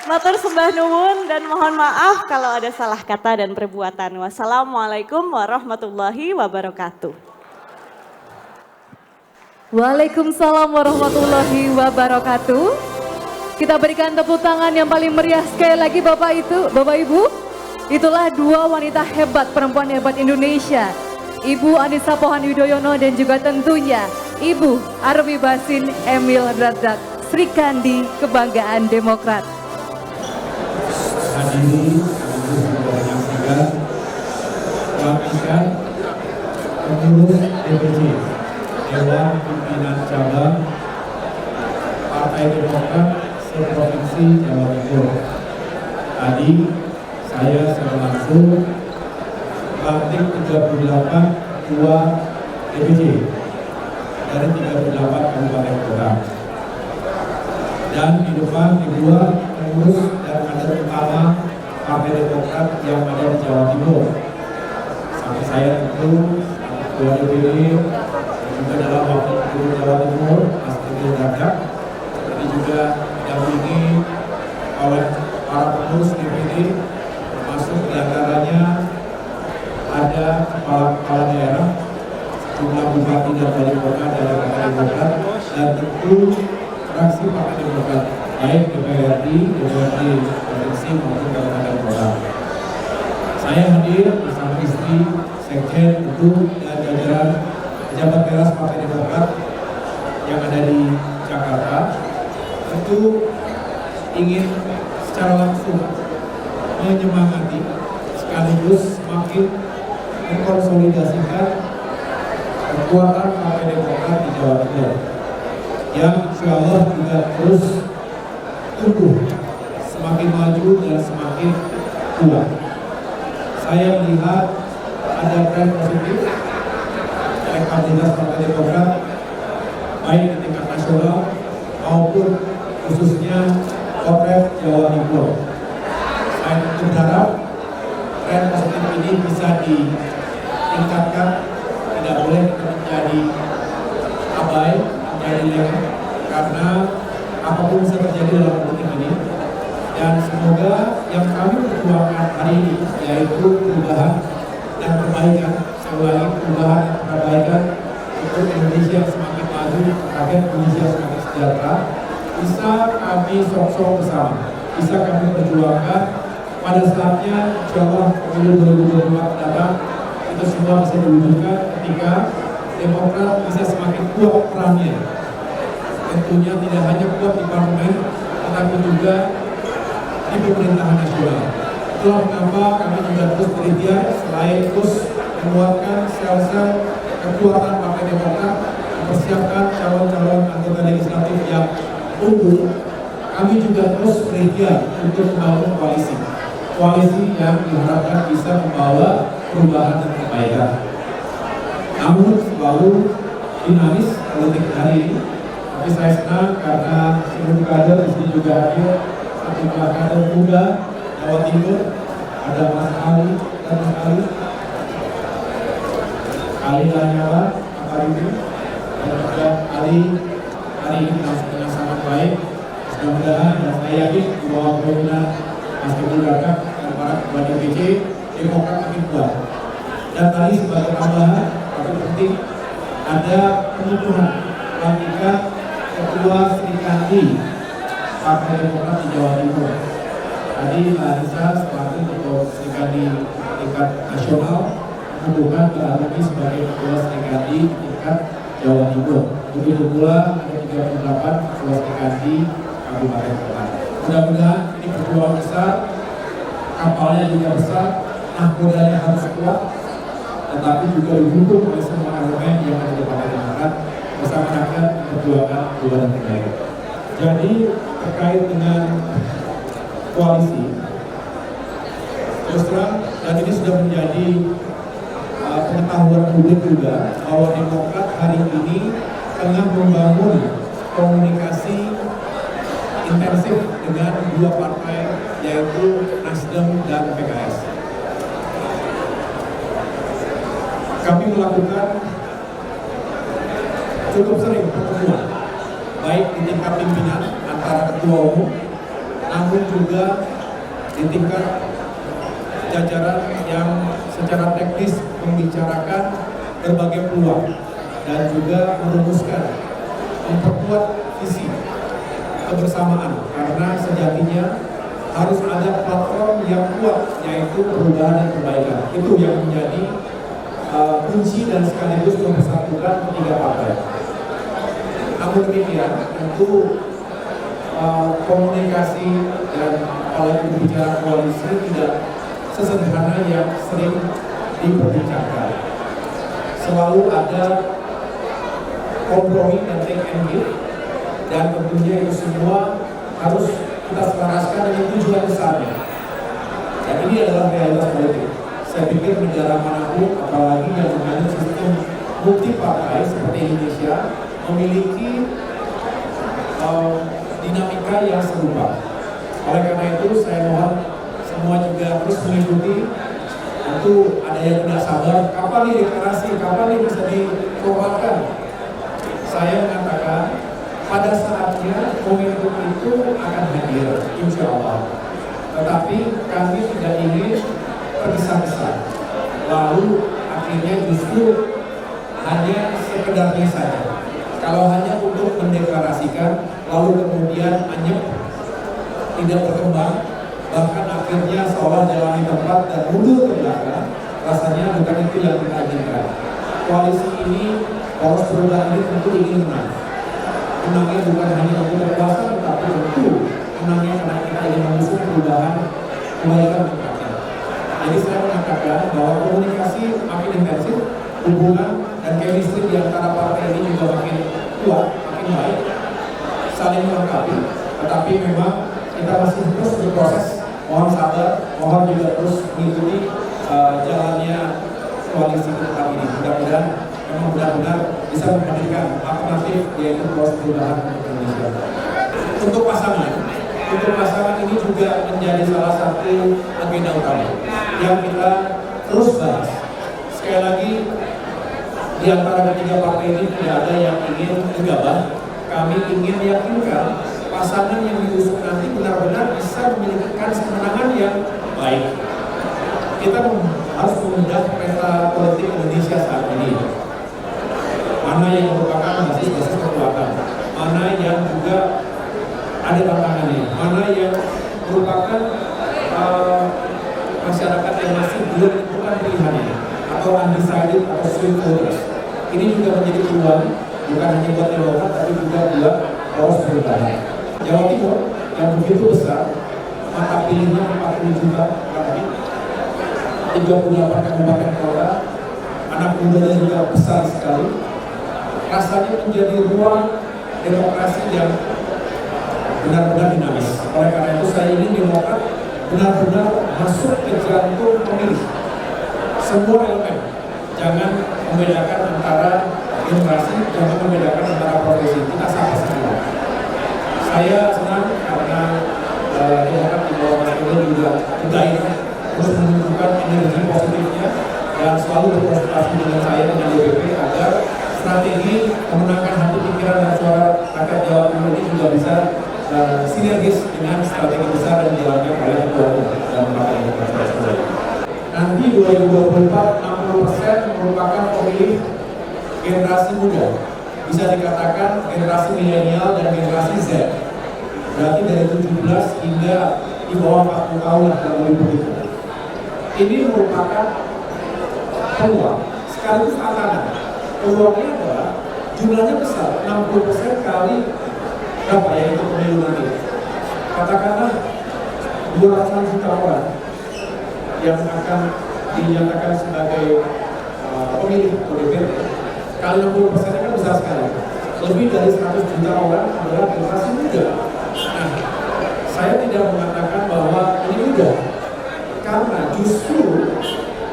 Matur sembah nuwun dan mohon maaf kalau ada salah kata dan perbuatan. Wassalamualaikum warahmatullahi wabarakatuh. Waalaikumsalam warahmatullahi wabarakatuh. Kita berikan tepuk tangan yang paling meriah sekali lagi Bapak Ibu. Itulah dua wanita hebat, perempuan hebat Indonesia. Ibu Anissa Pohan Yudhoyono dan juga tentunya Ibu Armi Basin Emil Dardak, Sri Kandi Kebanggaan Demokrat. Hadirin yang saya pelantikan pengurus DPC Dewan Pimpinan Cabang Partai Demokrat se-Provinsi Jawa Timur. Tadi saya secara langsung melantik 38 ketua DPC dari 38 kabupaten kota. Dan di depan dibuat pengurus dan kader utama Partai Demokrat yang ada di Jawa Timur. Sampai saya tentu ketua DPD juga dalam wakil gubernur Jawa Timur Mas Emil Dardak. Ini juga didampingi oleh para pengurus DPD, termasuk diantaranya ada kepala daerah, jumlah bupati dan wali kota dari Partai Demokrat, dan tentu fraksi Partai Demokrat baik DPRD, DPRD provinsi maupun kabupaten kota. Saya hadir bersama istri, sekjen, tentu dan jajaran pejabat teras Partai Demokrat yang ada di Jakarta. Tentu ingin secara langsung menyemangati sekaligus semakin mengkonsolidasikan kekuatan Partai Demokrat di Jawa Timur yang insya Allah juga terus tumbuh, semakin maju dan semakin kuat. Saya melihat ada tren positif elektabilitas Partai Demokrat baik di tingkat nasional maupun khususnya Potret Jawa Timur. Saya tentu berharap tren positif ini bisa ditingkatkan, tidak boleh menjadi abai, menjadi lengah, karena apapun bisa terjadi dalam politik ini. Dan semoga yang kami perjuangkan hari ini yaitu perubahan dan perbaikan, selain perubahan dan perbaikan untuk Indonesia semakin maju, rakyat Indonesia semakin sejahtera, bisa kami sok-sok bersama, bisa kami perjuangkan. Pada saatnya insya Allah pemilu 2024 mendatang itu semua bisa diwujudkan ketika Demokrat bisa semakin kuat perannya. Tentunya tidak hanya kuat di parlemen, tetapi juga di pemerintahan nasional. Itulah mengapa kami juga terus berikhtiar selain terus menguatkan sel-sel kekuatan Partai Demokrat, mempersiapkan calon-calon anggota legislatif yang unggul. Kami juga terus berikhtiar untuk membangun koalisi yang diharapkan bisa membawa perubahan dan perbaikan. Namun selalu dinamis politik hari ini. Tapi saya senang karena seluruh kader di sini juga hadir, sejumlah kader muda Jawa Timur, ada Mas Ali dan Mas Ali Lanyala, Akademi, dan juga Ali hari ini dengan sangat baik. Mudah-mudahan dan saya yakin di bawah kepemimpinan Mas Emil Dardak dan para ketua DPC, Demokrat makin kuat. Dan tadi sebagai tambahan, tapi penting ada penuturan pelantikan Ketua Sri Kandi Partai Demokrat di Jawa Timur. Tadi Mbak Anissa selaku Ketua Sri Kandi tingkat nasional mengukuhkan Mbak Armi sebagai Ketua Sri Kandi tingkat Jawa Timur. Begitu pula ada 38 Ketua Sri Kandi Kabupaten Kota. Mudah-mudahan ini perjuangan besar, kapalnya juga besar, nahkodanya harus kuat, tetapi juga didukung oleh semua elemen yang ada di Partai Demokrat bersama rakyat perjuangan dua dan terbaik. Jadi terkait dengan koalisi, terus terang dan ini sudah menjadi pengetahuan publik juga bahwa Demokrat hari ini tengah membangun komunikasi intensif dengan dua partai yaitu Nasdem dan PKS. Kami melakukan cukup sering pertemuan, baik di tingkat pimpinan antara ketua umum, namun juga di tingkat jajaran yang secara teknis membicarakan berbagai peluang dan juga merumuskan, memperkuat visi kebersamaan, karena sejatinya harus ada platform yang kuat, yaitu perubahan dan perbaikan. Itu yang menjadi kunci dan sekaligus mempersatukan ketiga partai. Namun demikian, tentu komunikasi dan apalagi berbicara koalisi tidak sesederhana yang sering diperbincangkan. Selalu ada kompromi dan take and give, dan tentunya itu semua harus kita selaraskan dengan tujuan besarnya. Dan ini adalah realitas politik. Saya pikir negara manapun, apalagi yang menganut sistem multi partai seperti Indonesia, memiliki dinamika yang serupa. Oleh karena itu, saya mohon semua juga terus mengikuti. Tentu ada yang tidak sabar, kapan nih deklarasi, kapan nih bisa dikeluarkan. Saya mengatakan, pada saatnya momentum itu akan hadir, insya Allah. Tetapi kami tidak ingin tergesa-gesa, lalu akhirnya justru hanya sekedarnya saja. Kalau hanya untuk mendeklarasikan, lalu kemudian anyep, tidak berkembang, bahkan akhirnya seolah jalan di tempat dan mundur ke belakang, rasanya bukan itu yang kita inginkan. Koalisi ini, poros perubahan ini tentu ingin menang. Menangnya bukan hanya untuk kekuasaan, tetapi tentu menangnya karena kita ingin mengusung perubahan kebaikan rakyat. Jadi saya mengatakan bahwa komunikasi makin intensif, hubungan dan chemistry di antara partai ini juga makin kuat, makin baik, saling melengkapi. Tetapi memang kita masih terus berproses. Mohon sabar, mohon juga terus mengikuti jalannya koalisi ke depan ini. Mudah-mudahan memang benar-benar bisa menghadirkan alternatif, yaitu poros perubahan untuk Indonesia. Untuk pasangan ini juga menjadi salah satu agenda utama yang kita terus bahas. Sekali lagi, di antara ketiga partai ini tidak ada yang ingin gegabah. Kami ingin meyakinkan pasangan yang diusung nanti benar-benar bisa memiliki kemenangan yang baik. Kita harus membedah peta politik Indonesia saat ini. Mana yang merupakan basis kekuatan, mana yang juga ada tantangannya, mana yang merupakan masyarakat yang masih belum menentukan pilihannya, atau undecided atau swing voters. Ini juga menjadi peluang, bukan hanya buat Demokrat, tapi juga buat poros perubahan. Jawa Timur yang begitu besar, maka pilihnya 40 juta lagi, 38 kabupaten kota, anak mudanya juga besar sekali. Rasanya menjadi ruang demokrasi yang benar-benar dinamis. Oleh karena itu saya ingin Demokrat benar-benar masuk ke jantung pemilih. Semua elemen, jangan membedakan antara generasi, jangan membedakan antara profesi. Kita sama semua. Saya senang karena Demokrat di bawah Mas Dodo juga bergairah terus menunjukkan energi positifnya dan selalu berkonsultasi dengan saya dengan DPP agar strategi memenangkan hati pikiran dan suara rakyat Jawa Timur ini juga bisa sinergis dengan strategi besar dan jalannya oleh ketua umum dalam Partai Demokrat. Nanti 2024 60% merupakan pemilih generasi muda, bisa dikatakan generasi milenial dan generasi Z. Berarti dari 17 hingga di bawah 40 tahun lah kalau begitu. Ini merupakan peluang sekaligus tantangan. Peluangnya adalah jumlahnya besar, 60% kali berapa ya itu pemilu nanti? Katakanlah 200 juta orang yang akan dinyatakan sebagai pemilih DPR. Kali 60% kan besar sekali. Lebih dari 100 juta orang adalah generasi muda. Nah, saya tidak mengatakan bahwa ini mudah, karena justru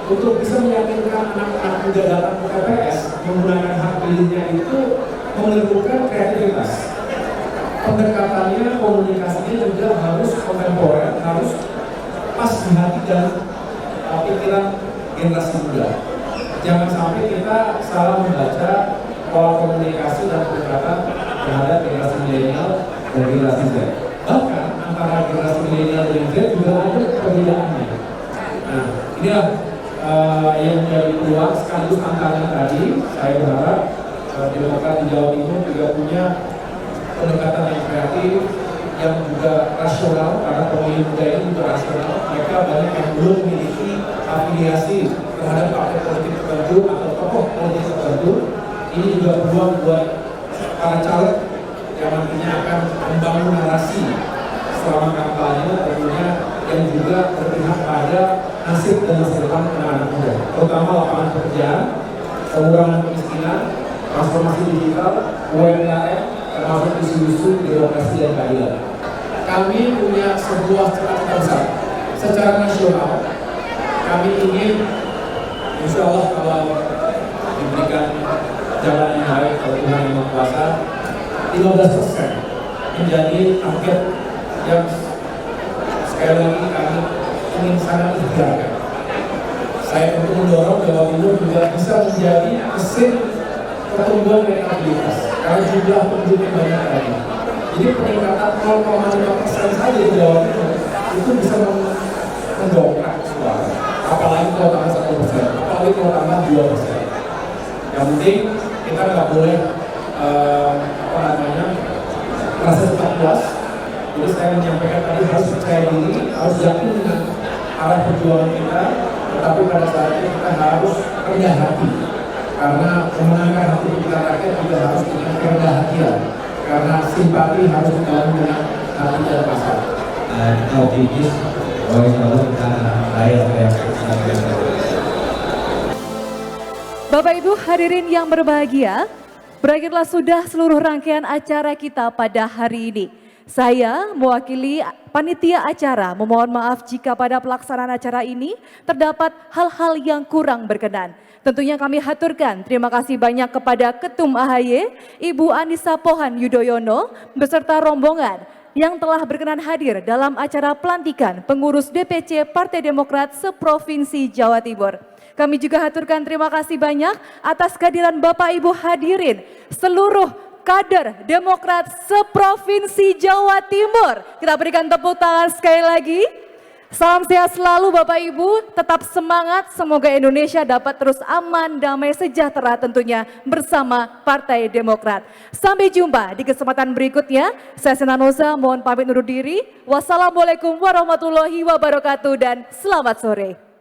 untuk bisa meyakinkan anak-anak muda datang ke TPS menggunakan hak pilihnya itu memerlukan kreativitas. Pendekatannya, komunikasinya juga harus kontemporer, harus pas di hati dan pikiran generasi muda. Jangan sampai kita salah membaca pola komunikasi dan pendekatan terhadap generasi milenial dan generasi Z. Bahkan antara generasi milenial dan Z juga ada perbedaannya. Nah, inilah yang menjadi peluang sekaligus tantangan tadi. Saya berharap Demokrat di Jawa Timur juga punya pendekatan yang kreatif, yang juga rasional, karena pemilih muda ini juga rasional. Mereka banyak yang belum memiliki afiliasi terhadap partai politik tertentu atau tokoh politik tertentu. Ini juga peluang buat para caleg yang nantinya akan membangun narasi selama kampanye, tentunya yang juga berpihak pada nasib dan masa depan anak-anak muda, terutama lapangan pekerjaan, pengurangan kemiskinan, transformasi digital, UMKM, termasuk isu-isu demokrasi dan keadilan. Kami punya sebuah cita-cita besar. Secara nasional, kami ingin, insya Allah kalau diberikan jalan yang baik oleh Tuhan Yang Maha Kuasa, 15% menjadi target yang sekali lagi kami ingin sangat ikhtiarkan. Saya untuk mendorong Jawa Timur juga bisa menjadi mesin pertumbuhan elektabilitas karena jumlah penduduk banyak lagi. Jadi peningkatan 0,5% saja di Jawa Timur itu bisa mendongkrak suara. Apalagi kalau tambah 1%, apalagi kalau tambah 2%. Yang penting kita nggak boleh merasa cepat puas. Jadi saya menyampaikan tadi harus percaya diri, harus yakin dengan arah perjuangan kita, tetapi pada saatnya kita harus rendah hati. Karena memenangkan hati kita rakyat juga harus dengan kerendah hatian. Karena simpati harus dibangun dengan hati dan pasar. Kita optimis bahwa insya Allah kita lahir yang Bapak Ibu hadirin yang berbahagia, berakhirlah sudah seluruh rangkaian acara kita pada hari ini. Saya mewakili panitia acara memohon maaf jika pada pelaksanaan acara ini terdapat hal-hal yang kurang berkenan. Tentunya kami haturkan terima kasih banyak kepada Ketum AHY, Ibu Anissa Pohan Yudhoyono, beserta rombongan yang telah berkenan hadir dalam acara pelantikan pengurus DPC Partai Demokrat seprovinsi Jawa Timur. Kami juga haturkan terima kasih banyak atas kehadiran Bapak Ibu hadirin seluruh kader Demokrat seprovinsi Jawa Timur. Kita berikan tepuk tangan sekali lagi. Salam sehat selalu Bapak Ibu, tetap semangat, semoga Indonesia dapat terus aman, damai, sejahtera tentunya bersama Partai Demokrat. Sampai jumpa di kesempatan berikutnya. Saya Senanoza, mohon pamit undur diri. Wassalamualaikum warahmatullahi wabarakatuh dan selamat sore.